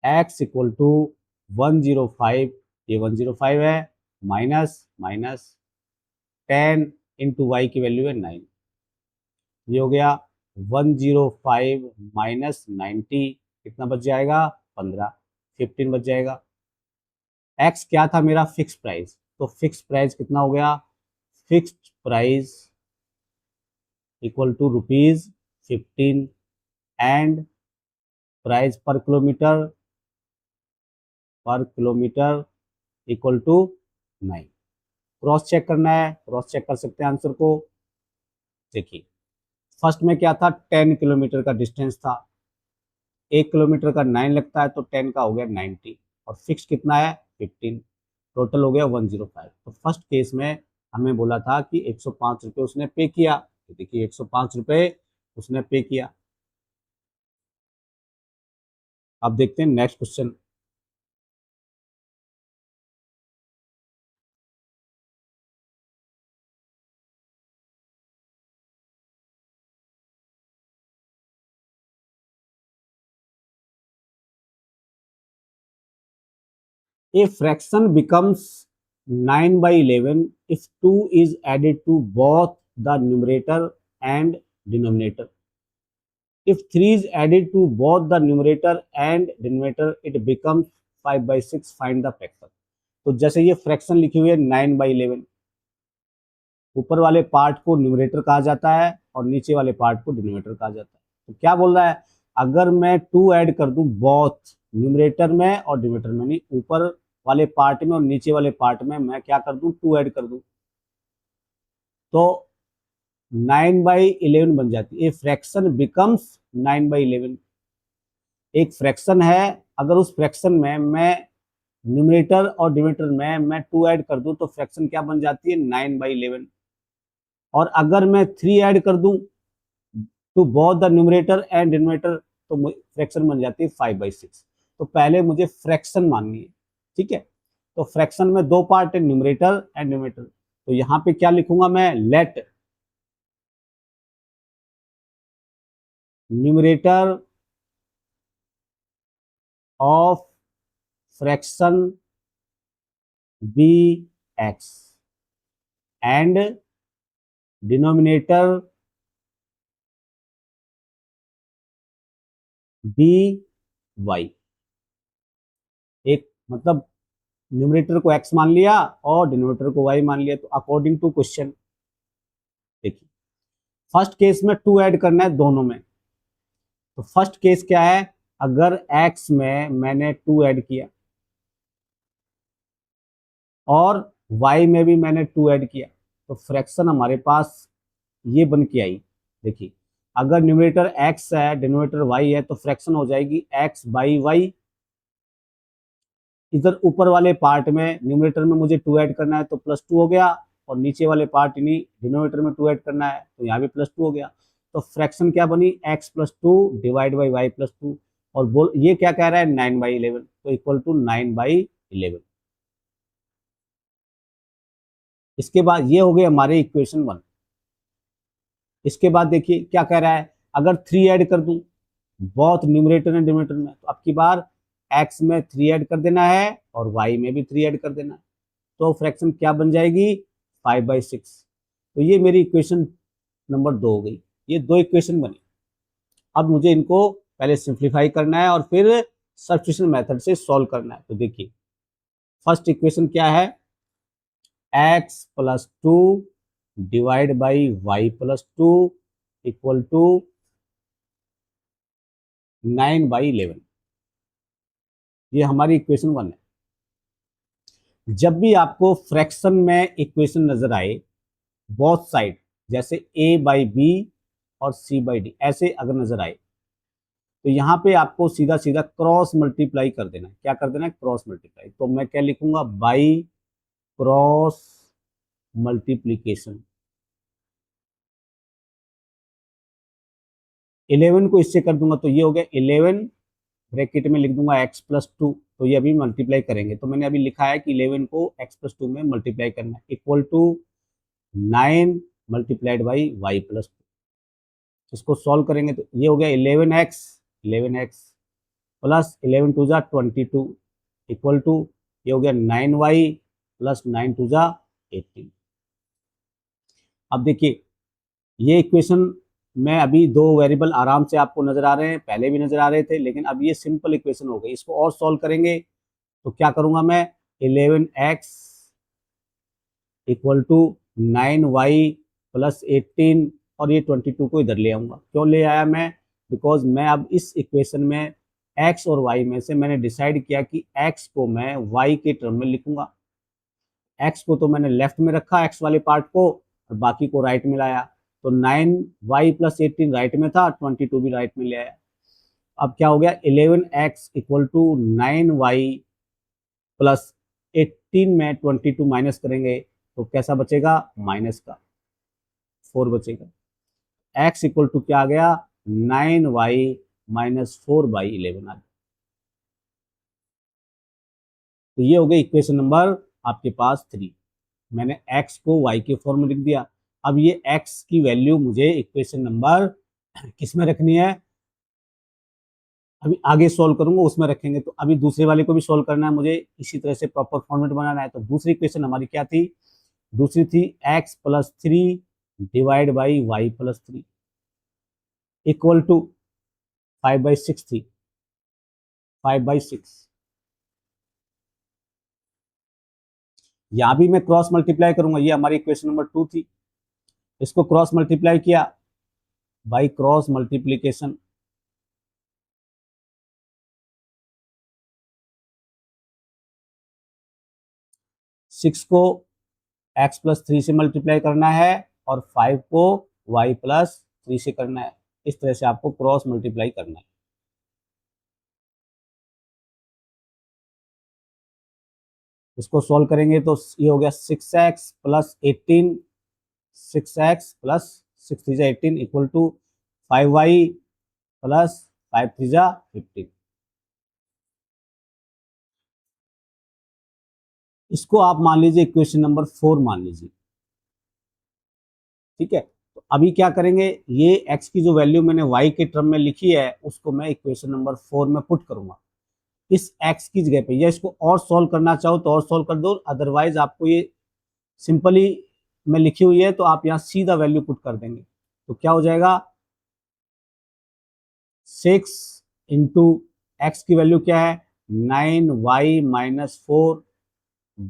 x इक्वल टू 105, ये 105 है, माइनस माइनस 10 इंटू वाई की वैल्यू है 9, ये हो गया 105 माइनस 90, कितना बच जाएगा 15, 15 बच जाएगा। x क्या था मेरा फिक्स प्राइस, तो फिक्स प्राइस कितना हो गया, fixed price equal to ₹15 and price पर kilometre equal to 9। Cross check करना है, क्रॉस चेक कर सकते हैं आंसर को। देखिए फर्स्ट में क्या था 10 किलोमीटर का डिस्टेंस था, 1 किलोमीटर का 9 लगता है तो 10 का हो गया 90 और फिक्स कितना है 15, टोटल हो गया 105। तो फर्स्ट केस में हमें बोला था कि 105 रुपये उसने पे किया, तो देखिए 105 रुपये उसने पे किया। अब देखते हैं next question. A fraction becomes 9 by 11 if 2 is added to both the numerator and denominator. If 3 is added to both the numerator and denominator, it becomes 5 by 6. Find the fraction. तो जैसे ये फ्रैक्शन लिखी हुई है 9 by 11, ऊपर वाले पार्ट को न्यूमरेटर कहा जाता है और नीचे वाले पार्ट को डिनोमिनेटर कहा जाता है। तो क्या बोल रहा है, अगर मैं 2 ऐड कर दूं बोथ न्यूमरेटर में और डिनोमिनेटर में, नहीं ऊपर वाले पार्ट में और नीचे वाले पार्ट में मैं क्या कर दूं 2 ऐड कर दूं, तो 9 बाई 11 बन जाती है। ए फ्रैक्शन बिकम्स 9 बाई 11, एक फ्रैक्शन है, अगर उस फ्रैक्शन में मैं न्यूमरेटर और डिनोमिनेटर में मैं 2 ऐड कर दूं तो फ्रैक्शन क्या बन जाती है 9 बाई 11। और अगर मैं 3 ऐड कर दूं to both the numerator and denominator तो फ्रैक्शन बन जाती है 5 बाई 6। तो पहले मुझे फ्रैक्शन माननी है, ठीक है। तो फ्रैक्शन में दो पार्ट है न्यूमरेटर एंड डिनोमिनेटर, तो यहां पे क्या लिखूंगा मैं, let numerator of fraction be X and denominator be Y. एक मतलब न्यूमरेटर को x मान लिया और डिनोमिनेटर को y मान लिया। तो अकॉर्डिंग टू क्वेश्चन देखिए, फर्स्ट केस में 2 ऐड करना है दोनों में। तो फर्स्ट केस क्या है, अगर x में मैंने 2 ऐड किया और y में भी मैंने 2 ऐड किया, तो फ्रैक्शन हमारे पास ये बन के आई। देखिए, अगर न्यूमरेटर x है, डिनोमिनेटर y है, तो फ्रैक्शन हो जाएगी x बाई वाई। इधर ऊपर वाले पार्ट में न्यूमरेटर में मुझे 2 ऐड करना है तो +2 हो गया, और नीचे वाले पार्ट यानी डिनोमिनेटर में 2 ऐड करना है तो यहाँ भी +2 हो गया। तो फ्रैक्शन क्या बनी, x+2 डिवाइड बाई y+2। और बोल ये क्या कह रहा है, 9/11, तो इक्वल टू 9/11। इसके बाद ये हो गए हमारे इक्वेशन 1। इसके बाद देखिए क्या कह रहा है, अगर 3 ऐड कर दूं बहुत न्यूमरेटर एंड डिनोमिनेटर में, तो अब की बार x में 3 ऐड कर देना है और y में भी 3 ऐड कर देना है। तो फ्रैक्शन क्या बन जाएगी, 5/6। तो ये मेरी इक्वेशन नंबर 2 हो गई। ये 2 इक्वेशन बनी। अब मुझे इनको पहले सिंप्लीफाई करना है और फिर सब्स्टिट्यूशन मेथड से सॉल्व करना है। तो देखिए, फर्स्ट इक्वेशन क्या है, x+2 divide by y+2 equal to 9/11। ये हमारी इक्वेशन 1 है। जब भी आपको फ्रैक्शन में इक्वेशन नजर आए बोथ साइड, जैसे a/b और c/d ऐसे अगर नजर आए, तो यहाँ पे आपको सीधा सीधा क्रॉस मल्टीप्लाई कर देना है। क्या कर देना है, क्रॉस मल्टीप्लाई। तो मैं क्या लिखूंगा, बाई क्रॉस मल्टीप्लीकेशन। 11 को इससे कर दूंगा तो ये हो गया 11, ब्रैकेट में लिख दूंगा x+2। तो ये अभी मल्टीप्लाई करेंगे, तो मैंने अभी लिखा है कि 11 को x+2 में मल्टीप्लाई करना है, equal to 9 multiplied by y+2। इसको सॉल्व करेंगे तो ये हो गया 11x प्लस 11 टू जा 22 इक्वल टू, ये हो गया 9y प्लस 9 टू जा 18। अब देखिए, ये इक्वेशन में अभी 2 वेरिएबल आराम से आपको नजर आ रहे हैं, पहले भी नजर आ रहे थे, लेकिन अब ये सिंपल इक्वेशन हो गई। इसको और सॉल्व करेंगे तो क्या करूंगा मैं, 11x equal to 9y plus 18, और ये 22 को इधर ले आऊंगा। क्यों ले आया मैं, बिकॉज मैं अब इस इक्वेशन में x और y में से मैंने डिसाइड किया कि x को मैं y के टर्म में लिखूंगा। x को तो मैंने लेफ्ट में रखा, x वाले पार्ट को, और बाकी को राइट में लाया। तो 9y प्लस 18 राइट में था, 22 भी राइट में ले आया। अब क्या हो गया, 11x equal to 9y plus 18 में 22 माइनस करेंगे तो कैसा बचेगा, माइनस का 4 बचेगा। x इक्वल टू क्या आ गया, 9y माइनस 4/11 आ गया। तो ये हो गई इक्वेशन नंबर आपके पास 3। मैंने x को y के फॉर्म में लिख दिया। अब ये x की वैल्यू मुझे इक्वेशन नंबर किस में रखनी है, अभी आगे सोल्व करूंगा उसमें रखेंगे। तो अभी दूसरे वाले को भी सोल्व करना है मुझे, इसी तरह से प्रॉपर फॉर्मेट बनाना है। तो दूसरी इक्वेशन हमारी क्या थी, दूसरी थी x+3 divide by y+3 equal to 5/6 थी, 5/6। यहां भी मैं क्रॉस मल्टीप्लाई करूंगा, ये हमारी इक्वेशन नंबर 2 थी, इसको क्रॉस मल्टीप्लाई किया बाई क्रॉस मल्टीप्लीकेशन। सिक्स को x+3 से मल्टीप्लाई करना है और 5 को y+3 से करना है। इस तरह से आपको क्रॉस मल्टीप्लाई करना है। इसको सॉल्व करेंगे तो ये हो गया 6x plus 18, 6x plus 6 3 18 equal to 5y plus 5 3 15। इसको आप मान लीजिए इक्वेशन नंबर 4 मान लीजिए, ठीक है। तो अभी क्या करेंगे, ये x की जो वैल्यू मैंने y के टर्म में लिखी है उसको मैं इक्वेशन नंबर 4 में पुट करूंगा। इस x की जगह पे, या इसको और सॉल्व करना चाहो तो और सॉल्व कर दो, अदरवाइज आपको ये सिंपली में लिखी हुई है तो आप यहाँ सीधा वैल्यू पुट कर देंगे। तो क्या हो जाएगा, 6 इंटू एक्स की वैल्यू क्या है 9y-4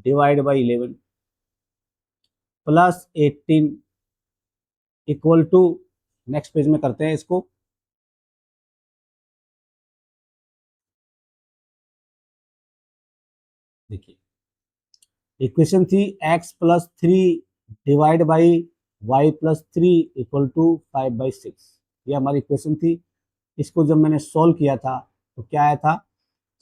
divide by 11 plus 18 equal to, next page में करते हैं इसको, देखिए इक्वेशन थी x plus 3 divide by y plus 3 equal to 5/6, ये हमारी इक्वेशन थी। इसको जब मैंने सॉल्व किया था तो क्या आया था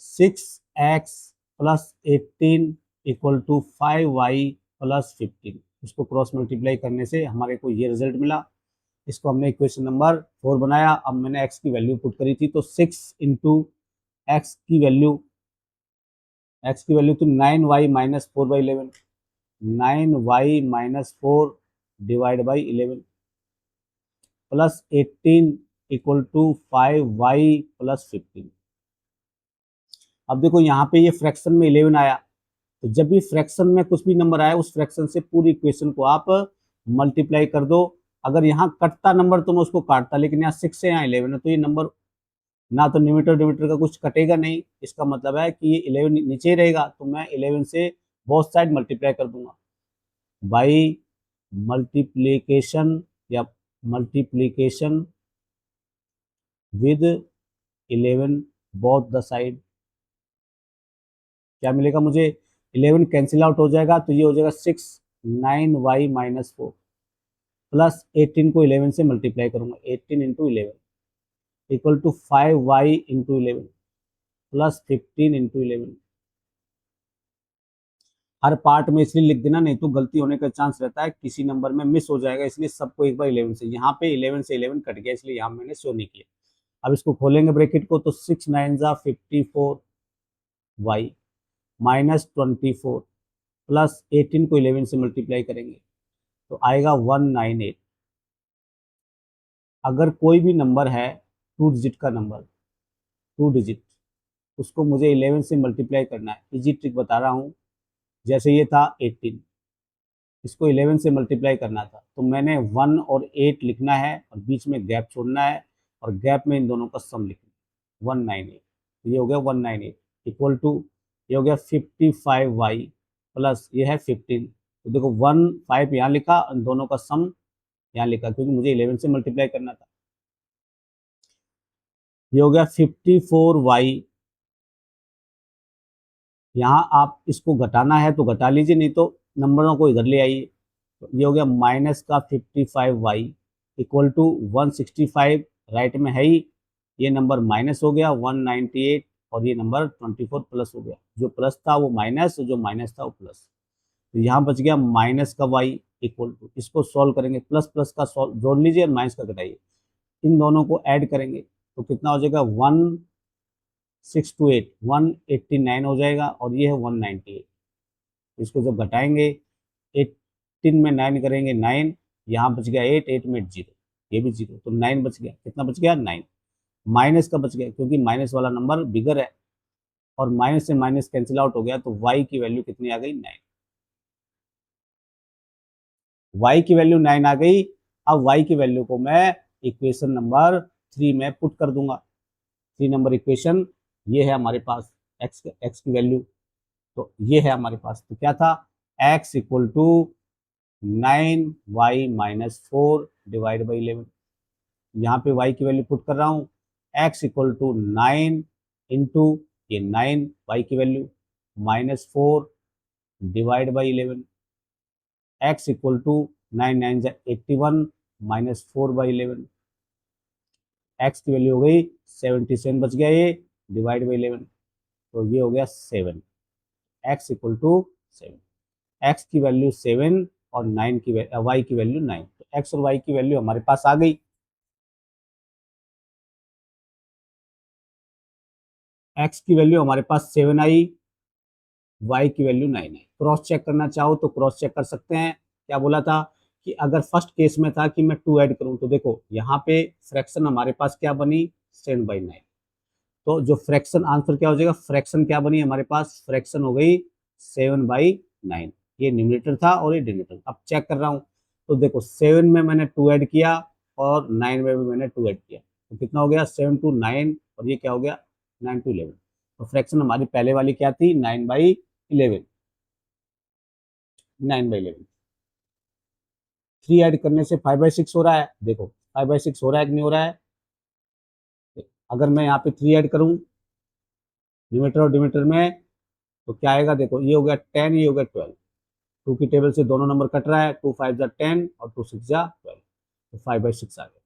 6x plus 18 equal to 5y plus 15, इसको क्रॉस मल्टीप्लाई करने से हमारे को ये रिजल्ट मिला। इसको हमने इक्वेशन नंबर 4 बनाया। अब मैंने x की वैल्यू पुट करी थी तो 6 इंटू एक्स की वैल्यू तो 9y-4/11, 9y-4 divide by 11 plus 18 equal to 5y plus 15। अब देखो यहाँ पे ये फ्रैक्शन में 11 आया, तो जब भी फ्रैक्शन में कुछ भी नंबर आया उस फ्रैक्शन से पूरी इक्वेशन को आप मल्टीप्लाई कर दो। अगर यहाँ कटता नंबर तो मैं उसको काटता, लेकिन यहाँ 6 से यहाँ 11 है तो ये नंबर ना तो न्यूमरेटर डिनोमिनेटर का कुछ कटेगा नहीं, इसका मतलब है कि ये 11 नीचे ही रहेगा, तो मैं 11 से बोथ साइड मल्टीप्लाई कर दूंगा बाई मल्टीप्लीकेशन या multiplication with 11 both the side. क्या मिलेगा मुझे, 11 कैंसिल आउट हो जाएगा तो ये हो जाएगा 6 9y-4 प्लस 18 को 11 से मल्टीप्लाई करूंगा, 18 into 11 equal to 5y into 11 plus 15 into 11। हर पार्ट में इसलिए लिख देना, नहीं तो गलती होने का चांस रहता है, किसी नंबर में मिस हो जाएगा, इसलिए सबको एक बार 11 से, यहाँ पे 11 से 11 कट गया इसलिए यहाँ मैंने शो नहीं किया। अब इसको खोलेंगे ब्रैकेट को तो 6 9 54y माइनस 24 प्लस 18 को 11 से मल्टीप्लाई करेंगे तो आएगा 198। अगर कोई भी नंबर है 2 डिजिट का नंबर, 2 डिजिट, उसको मुझे 11 से मल्टीप्लाई करना है, इजी ट्रिक बता रहा हूँ। जैसे ये था 18, इसको 11 से मल्टीप्लाई करना था तो मैंने 1 और 8 लिखना है और बीच में गैप छोड़ना है और गैप में इन दोनों का सम लिखना है 198। ये हो गया 198 इक्वल टू, ये हो गया 55y प्लस ये है 15। तो देखो 1 5 यहाँ लिखा और दोनों का सम यहाँ लिखा क्योंकि मुझे 11 से मल्टीप्लाई करना था। ये हो गया 54y, यहाँ आप इसको घटाना है तो घटा लीजिए, नहीं तो नंबरों को इधर ले आइए। तो ये हो गया माइनस का 55y इक्वल टू 165, राइट में है ही, ये नंबर माइनस हो गया 198 और ये नंबर 24 प्लस हो गया। जो प्लस था वो माइनस, जो माइनस था वो प्लस, तो यहाँ बच गया माइनस का y इक्वल टू, इसको सॉल्व करेंगे, प्लस प्लस का सॉल्व जोड़ लीजिए और माइनस का घटाइए, इन दोनों को ऐड करेंगे तो कितना हो जाएगा 168 189 हो जाएगा और ये है 198। इसको जब घटाएंगे 18 में 9 करेंगे 9, यहाँ बच गया 8, 8 में 0, ये भी 0, तो 9 बच गया, कितना बच गया 9, माइनस का बच गया क्योंकि माइनस वाला नंबर बिगर है और माइनस से माइनस कैंसिल आउट हो गया तो y की वैल्यू कितनी आ गई 9, y की वैल्यू 9 आ गई। अब y की वैल्यू को मैं इक्वेशन नंबर 3 में पुट कर दूंगा, 3 नंबर इक्वेशन ये है हमारे पास, x की वैल्यू तो ये है हमारे पास, तो क्या था x equal to 9y-4 divide by 11, यहाँ पे y की वैल्यू पुट कर रहा हूँ, x इक्वल टू 9 इंटू ये 9 y की value -4 divide by 11, x equal to 9 9 81 -4/11, x की वैल्यू हो गई 77 बच गया ये डिवाइड बाई 11, तो ये हो गया 7, x इक्वल टू 7, x की वैल्यू 7 और 9 की y की वैल्यू 9, तो x और y की वैल्यू हमारे पास आ गई। x की वैल्यू हमारे पास 7 आई, y की वैल्यू 9 आई। क्रॉस चेक करना चाहो तो क्रॉस चेक कर सकते हैं। क्या बोला था कि अगर फर्स्ट केस में था कि मैं 2 ऐड करूं तो देखो यहाँ पे फ्रैक्शन हमारे पास क्या बनी 7/9, तो जो फ्रैक्शन आंसर क्या हो जाएगा, फ्रैक्शन क्या बनी हमारे पास, फ्रैक्शन हो गई 7/9। ये न्यूमरेटर था और ये डिनोमिनेटर। अब चेक कर रहा हूँ, तो देखो 7 में मैंने 2 ऐड किया और 9 में भी मैंने 2 ऐड किया, तो कितना हो गया 7 to 9, और ये क्या हो गया 9 to 11। तो फ्रैक्शन हमारी पहले वाली क्या थी, 9/11, 9/11। 3 ऐड करने से 5/6 हो रहा है, देखो 5/6 हो रहा है कि नहीं हो रहा है। अगर मैं यहाँ पे 3 ऐड करूँ न्यूमरेटर और डिनोमिनेटर में, तो क्या आएगा, देखो ये हो गया 10, ये हो गया 12। 2 की टेबल से दोनों नंबर कट रहा है, 2 5 जा 10 और 2 6 जा 12, तो 5/6 आ गया।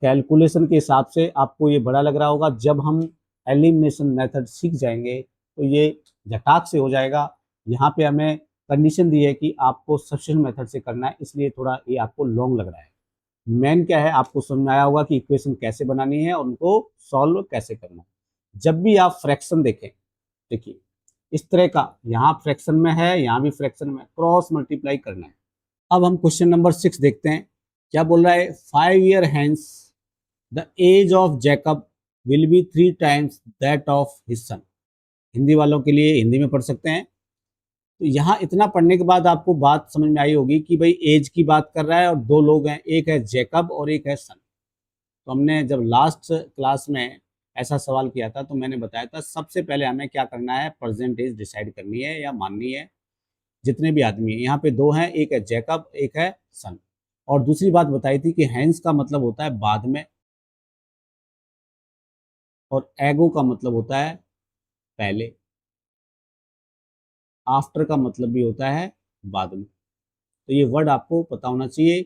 कैलकुलेशन के हिसाब से आपको ये बड़ा लग रहा होगा, जब हम एलिमिनेशन मेथड सीख जाएंगे तो ये झटाक से हो जाएगा। यहाँ पे हमें कंडीशन दी है कि आपको सब्स्टिट्यूशन मेथड से करना है, इसलिए थोड़ा ये आपको लॉन्ग लग रहा है। मेन क्या है, आपको समझ में आया होगा कि इक्वेशन कैसे बनानी है और उनको सॉल्व कैसे करना है। जब भी आप फ्रैक्शन देखें, देखिए इस तरह का, यहाँ फ्रैक्शन में है, यहाँ भी फ्रैक्शन में, क्रॉस मल्टीप्लाई करना है। अब हम क्वेश्चन नंबर 6 देखते हैं, क्या बोल रहा है, 5 year hence the age of Jacob will be 3 times that of his son. Hindi वालों के लिए हिंदी में पढ़ सकते हैं। तो यहाँ इतना पढ़ने के बाद आपको बात समझ में आई होगी कि भाई एज की बात कर रहा है और दो लोग हैं, एक है जैकब और एक है सन। तो हमने जब लास्ट क्लास में ऐसा सवाल किया था तो मैंने बताया था सबसे पहले हमें क्या करना है, प्रेजेंट एज डिसाइड करनी है या माननी है। जितने भी आदमी हैं, यहाँ पे दो हैं, एक है जैकब एक है सन। और दूसरी बात बताई थी कि हैंस का मतलब होता है बाद में, और एगो का मतलब होता है पहले, आफ्टर का मतलब भी होता है बाद में। तो ये वर्ड आपको पता होना चाहिए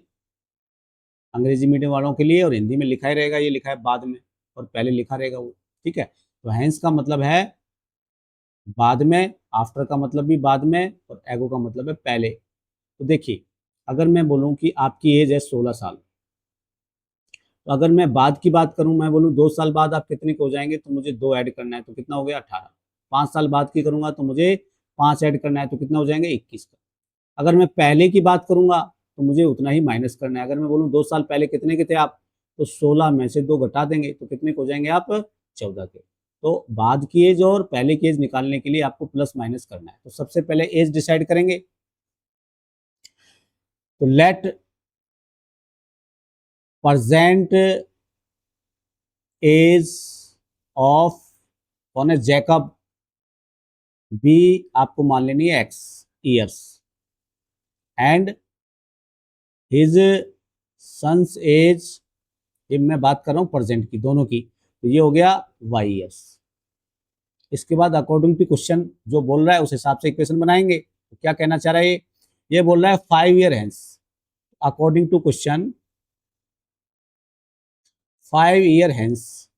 अंग्रेजी मीडियम वालों के लिए, और हिंदी में लिखा ही रहेगा, ये लिखा है बाद में और पहले लिखा रहेगा वो, ठीक है। तो हैंस का मतलब है बाद में, आफ्टर का मतलब भी बाद में, और एगो का मतलब है पहले। तो देखिए अगर मैं बोलूं कि आपकी एज है 16 साल, तो अगर मैं बाद की बात करूं, मैं बोलूं 2 साल बाद आप कितने के हो जाएंगे, तो मुझे 2 ऐड करना है, तो कितना हो गया 18। 5 साल बाद की करूंगा तो मुझे 5 ऐड करना है, तो कितना हो जाएंगे 21 का। अगर मैं पहले की बात करूंगा तो मुझे उतना ही माइनस करना है। अगर मैं बोलूँ 2 साल पहले कितने के थे आप, तो 16 में से 2 घटा देंगे तो कितने को हो जाएंगे आप, 14 के। तो बाद की एज और पहले की एज निकालने के लिए आपको प्लस माइनस करना है। तो सबसे पहले एज डिसाइड करेंगे, तो लेट प्रेजेंट एज ऑफ, कौन है, जैकब, बी आपको मान लेनी है x years, and his son's age, ये मैं बात कर रहा हूँ प्रेजेंट की, दोनों की, तो ये हो गया y ईयर्स। इसके बाद अकॉर्डिंग टू क्वेश्चन जो बोल रहा है उस हिसाब से इक्वेशन बनाएंगे। तो क्या कहना चाह रहा है ये बोल रहा है 5 year hence, according to question 5 year hence,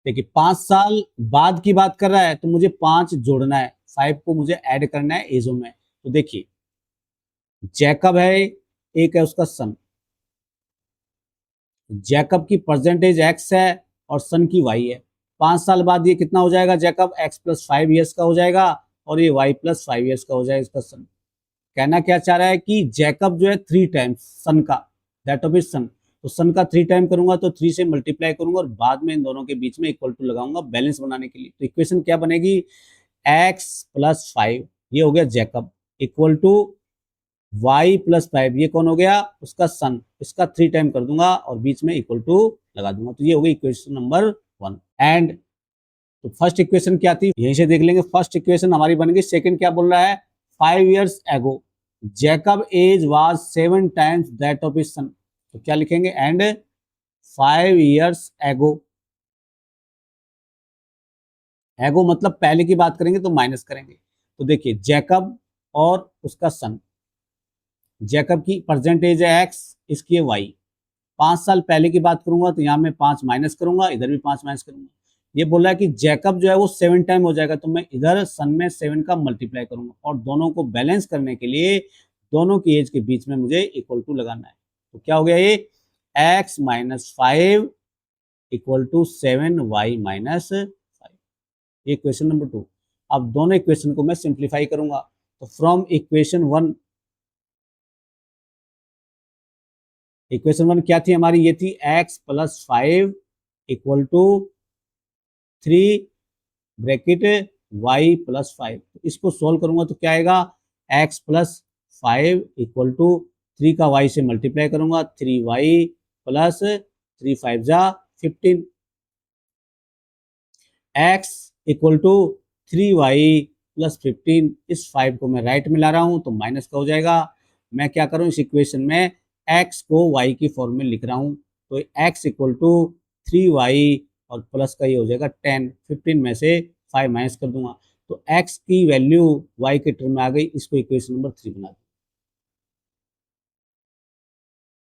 देखिए 5 साल बाद की बात कर रहा है तो मुझे 5 जोड़ना है, 5 को मुझे ऐड करना है एजो में। तो देखिए जैकब है, एक है उसका सन, जैकब की परसेंटेज एक्स है और सन की वाई है। 5 साल बाद ये कितना हो जाएगा, जैकब एक्स प्लस 5 ईयर्स का हो जाएगा और ये वाई प्लस 5 ईयर्स का हो जाएगा इसका सन। कहना क्या चाह रहा है कि जैकब जो है 3 टाइम्स सन का, दैट ऑफ इज सन, तो सन का 3 टाइम करूंगा तो 3 से मल्टीप्लाई करूंगा और बाद में इन दोनों के बीच में इक्वल टू लगाऊंगा बैलेंस बनाने के लिए। तो इक्वेशन क्या बनेगी, एक्स प्लस 5, ये हो गया Jacob, equal to y plus 5, ये कौन हो गया, उसका सन, इसका 3 टाइम कर दूंगा और बीच में इक्वल टू लगा दूंगा। तो ये हो गई इक्वेशन नंबर 1। एंड तो फर्स्ट इक्वेशन क्या थी, यहीं से देख लेंगे। फर्स्ट इक्वेशन हमारी बन गई। सेकंड क्या बोल रहा है, 5 years ago Jacob age was 7 times that of his son, तो क्या लिखेंगे, एंड 5 ईयर्स एगो, एगो मतलब पहले की बात करेंगे तो माइनस करेंगे। तो देखिए जैकब और उसका सन, जैकब की प्रेजेंट एज है एक्स, इसकी है वाई। 5 साल पहले की बात करूंगा तो यहाँ मैं 5 माइनस करूंगा, इधर भी 5 माइनस करूंगा। ये बोल रहा है कि जैकब जो है वो 7 टाइम हो जाएगा, तो मैं इधर सन में 7 का मल्टीप्लाई करूंगा और दोनों को बैलेंस करने के लिए दोनों की एज के बीच में मुझे इक्वल टू लगाना है। तो क्या हो गया ये, x minus 5 equal to 7y-5, ये क्वेश्चन नंबर 2। अब दोनों इक्वेशन को मैं सिंप्लीफाई करूंगा, तो फ्रॉम इक्वेशन 1 इक्वेशन 1 क्या थी हमारी, ये थी x plus 5 equal to 3 bracket y plus 5। इसको सोल्व करूंगा तो क्या आएगा, x प्लस 5 इक्वल टू 3 का y से मल्टीप्लाई करूंगा, 3y प्लस 3 5 जा 15, x equal to 3y plus 15। इस 5 को मैं राइट में ला रहा हूं तो माइनस का हो जाएगा। मैं क्या करूं, इस इक्वेशन में x को y की फॉर्म में लिख रहा हूं, तो x इक्वल टू 3y और प्लस का ये हो जाएगा 10, 15 में से 5 माइनस कर दूंगा, तो x की वैल्यू y के टर्म में आ गई। इसको इक्वेशन नंबर 3 बना दूं।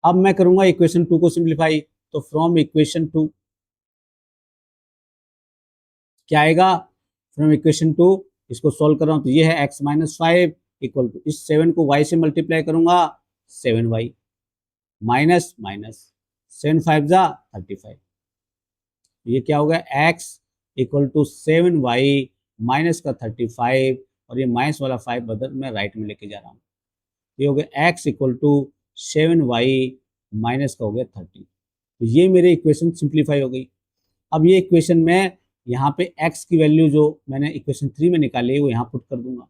अब मैं करूंगा इक्वेशन 2 को सिंप्लीफाई, तो फ्रॉम इक्वेशन 2 क्या आएगा, फ्रॉम इक्वेशन 2 इसको सोल्व कर रहा हूं तो ये है x माइनस 5 इक्वल टू, इस 7 को y से मल्टीप्लाई करूंगा 7y माइनस माइनस 7 5 जा 35, ये क्या हो गया, x equal to 7y minus का 35, और ये माइनस वाला 5 बदल मैं राइट में लेके जा रहा हूँ, ये हो गया x equal to 7y minus का हो गया 30। तो ये मेरे इक्वेशन सिंप्लीफाई हो गई। अब ये इक्वेशन में यहाँ पे x की वैल्यू जो मैंने इक्वेशन 3 में निकाली है वो यहाँ पुट कर दूंगा,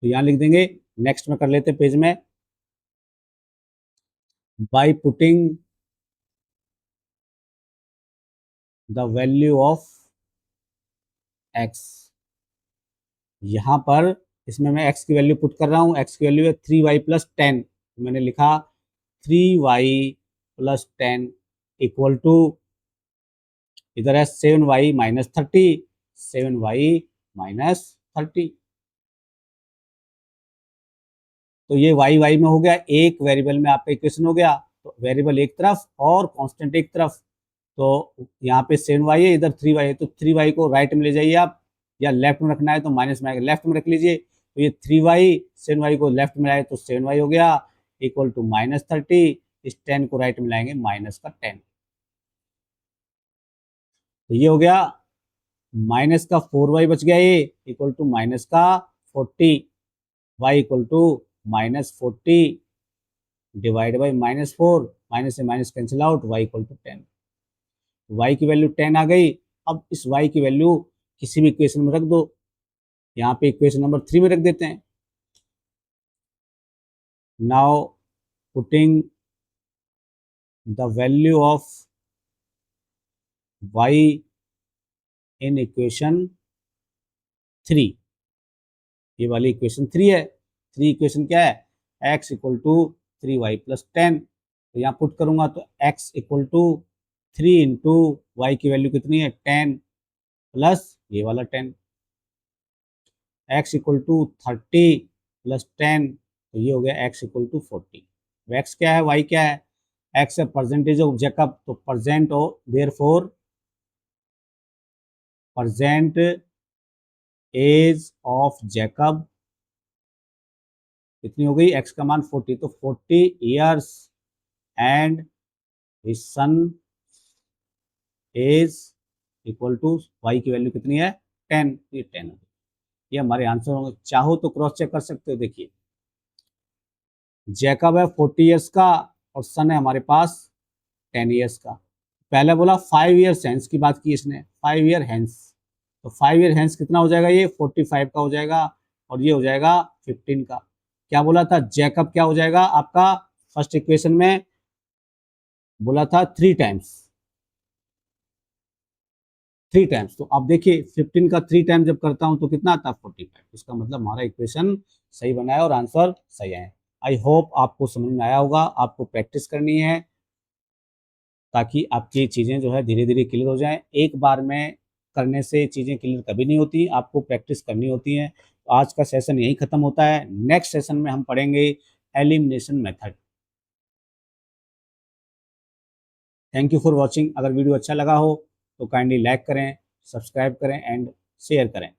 तो यहाँ लिख देंगे। नेक्स्ट में कर लेते हैं पेज में, bye putting the value of x, यहाँ पर इसमें मैं x की वैल्यू पुट कर रहा हूँ, x की वैल्यू है 3y प्लस 10, तो मैंने लिखा 3y प्लस 10 इक्वल टू, इधर है 7y माइनस 30, 7y माइनस 30, तो ये y y में हो गया, एक वेरिएबल में आपका इक्वेशन हो गया, तो वेरिएबल एक तरफ और कांस्टेंट एक तरफ, तो यहाँ पे 7y है, इधर 3y है, तो 3y को राइट में ले जाइए आप, या लेफ्ट में रखना है तो माइनस में आएगा, लेफ्ट में रख लीजिए, तो ये 3y 7y को लेफ्ट में आए तो 7y हो गया इक्वल टू माइनस 30, इस 10 को राइट में लाएंगे माइनस का 10, तो ये हो गया माइनस का 4y बच गया, ये इक्वल टू माइनस का 40, y equal to minus 40 divide by -4, minus से minus cancel out, y equal to 10, y की वैल्यू 10 आ गई। अब इस y की वैल्यू किसी भी इक्वेशन में रख दो, यहाँ पे इक्वेशन नंबर 3 में रख देते हैं। Now putting the value of y in equation 3, ये वाली इक्वेशन 3 है। 3 इक्वेशन क्या है, x equal to 3y plus 10, तो यहाँ पुट करूंगा तो x equal to 3 into Y की वैल्यू कितनी है 10 प्लस ये वाला 10, x इक्वल टू 30 प्लस 10, तो ये हो गया x इक्वल टू 40। x क्या है, y क्या है, x है परसेंटेज ऑफ जैकब, तो percent of therefore percent age of Jacob कितनी हो गई, x का मान 40, तो 40 years and his son age equal to y की वैल्यू कितनी है 10, ये 10 है, ये हमारे आंसर होंगे। चाहो तो क्रॉस चेक कर सकते हो, देखिए जैकब है 40 ईयर्स का और सन है हमारे पास 10 ईयर्स का। पहले बोला 5 ईयर्स हैंस की बात की इसने, 5 ईयर हैंस, तो 5 ईयर हैंस कितना हो जाएगा, ये 45 का हो जाएगा, और ये हो जाएगा 15 का। क्या बोला था, जैकब क्या हो जाएगा आपका, फर्स्ट इक्वेशन में बोला था 3 टाइम्स, 3 टाइम्स, तो अब देखिए 15 का 3 टाइम जब करता हूं तो कितना आता है 45, इसका मतलब हमारा इक्वेशन सही बनाया और आंसर सही आया। आई होप आपको समझ में आया होगा, आपको प्रैक्टिस करनी है ताकि आपकी चीज़ें जो है धीरे धीरे क्लियर हो जाएं। एक बार में करने से चीज़ें क्लियर कभी नहीं होती, आपको प्रैक्टिस करनी होती है। तो आज का सेशन यही खत्म होता है, नेक्स्ट सेशन में हम पढ़ेंगे elimination method. Thank you for watching. अगर वीडियो अच्छा लगा हो तो काइंडली लाइक करें, सब्सक्राइब करें एंड शेयर करें।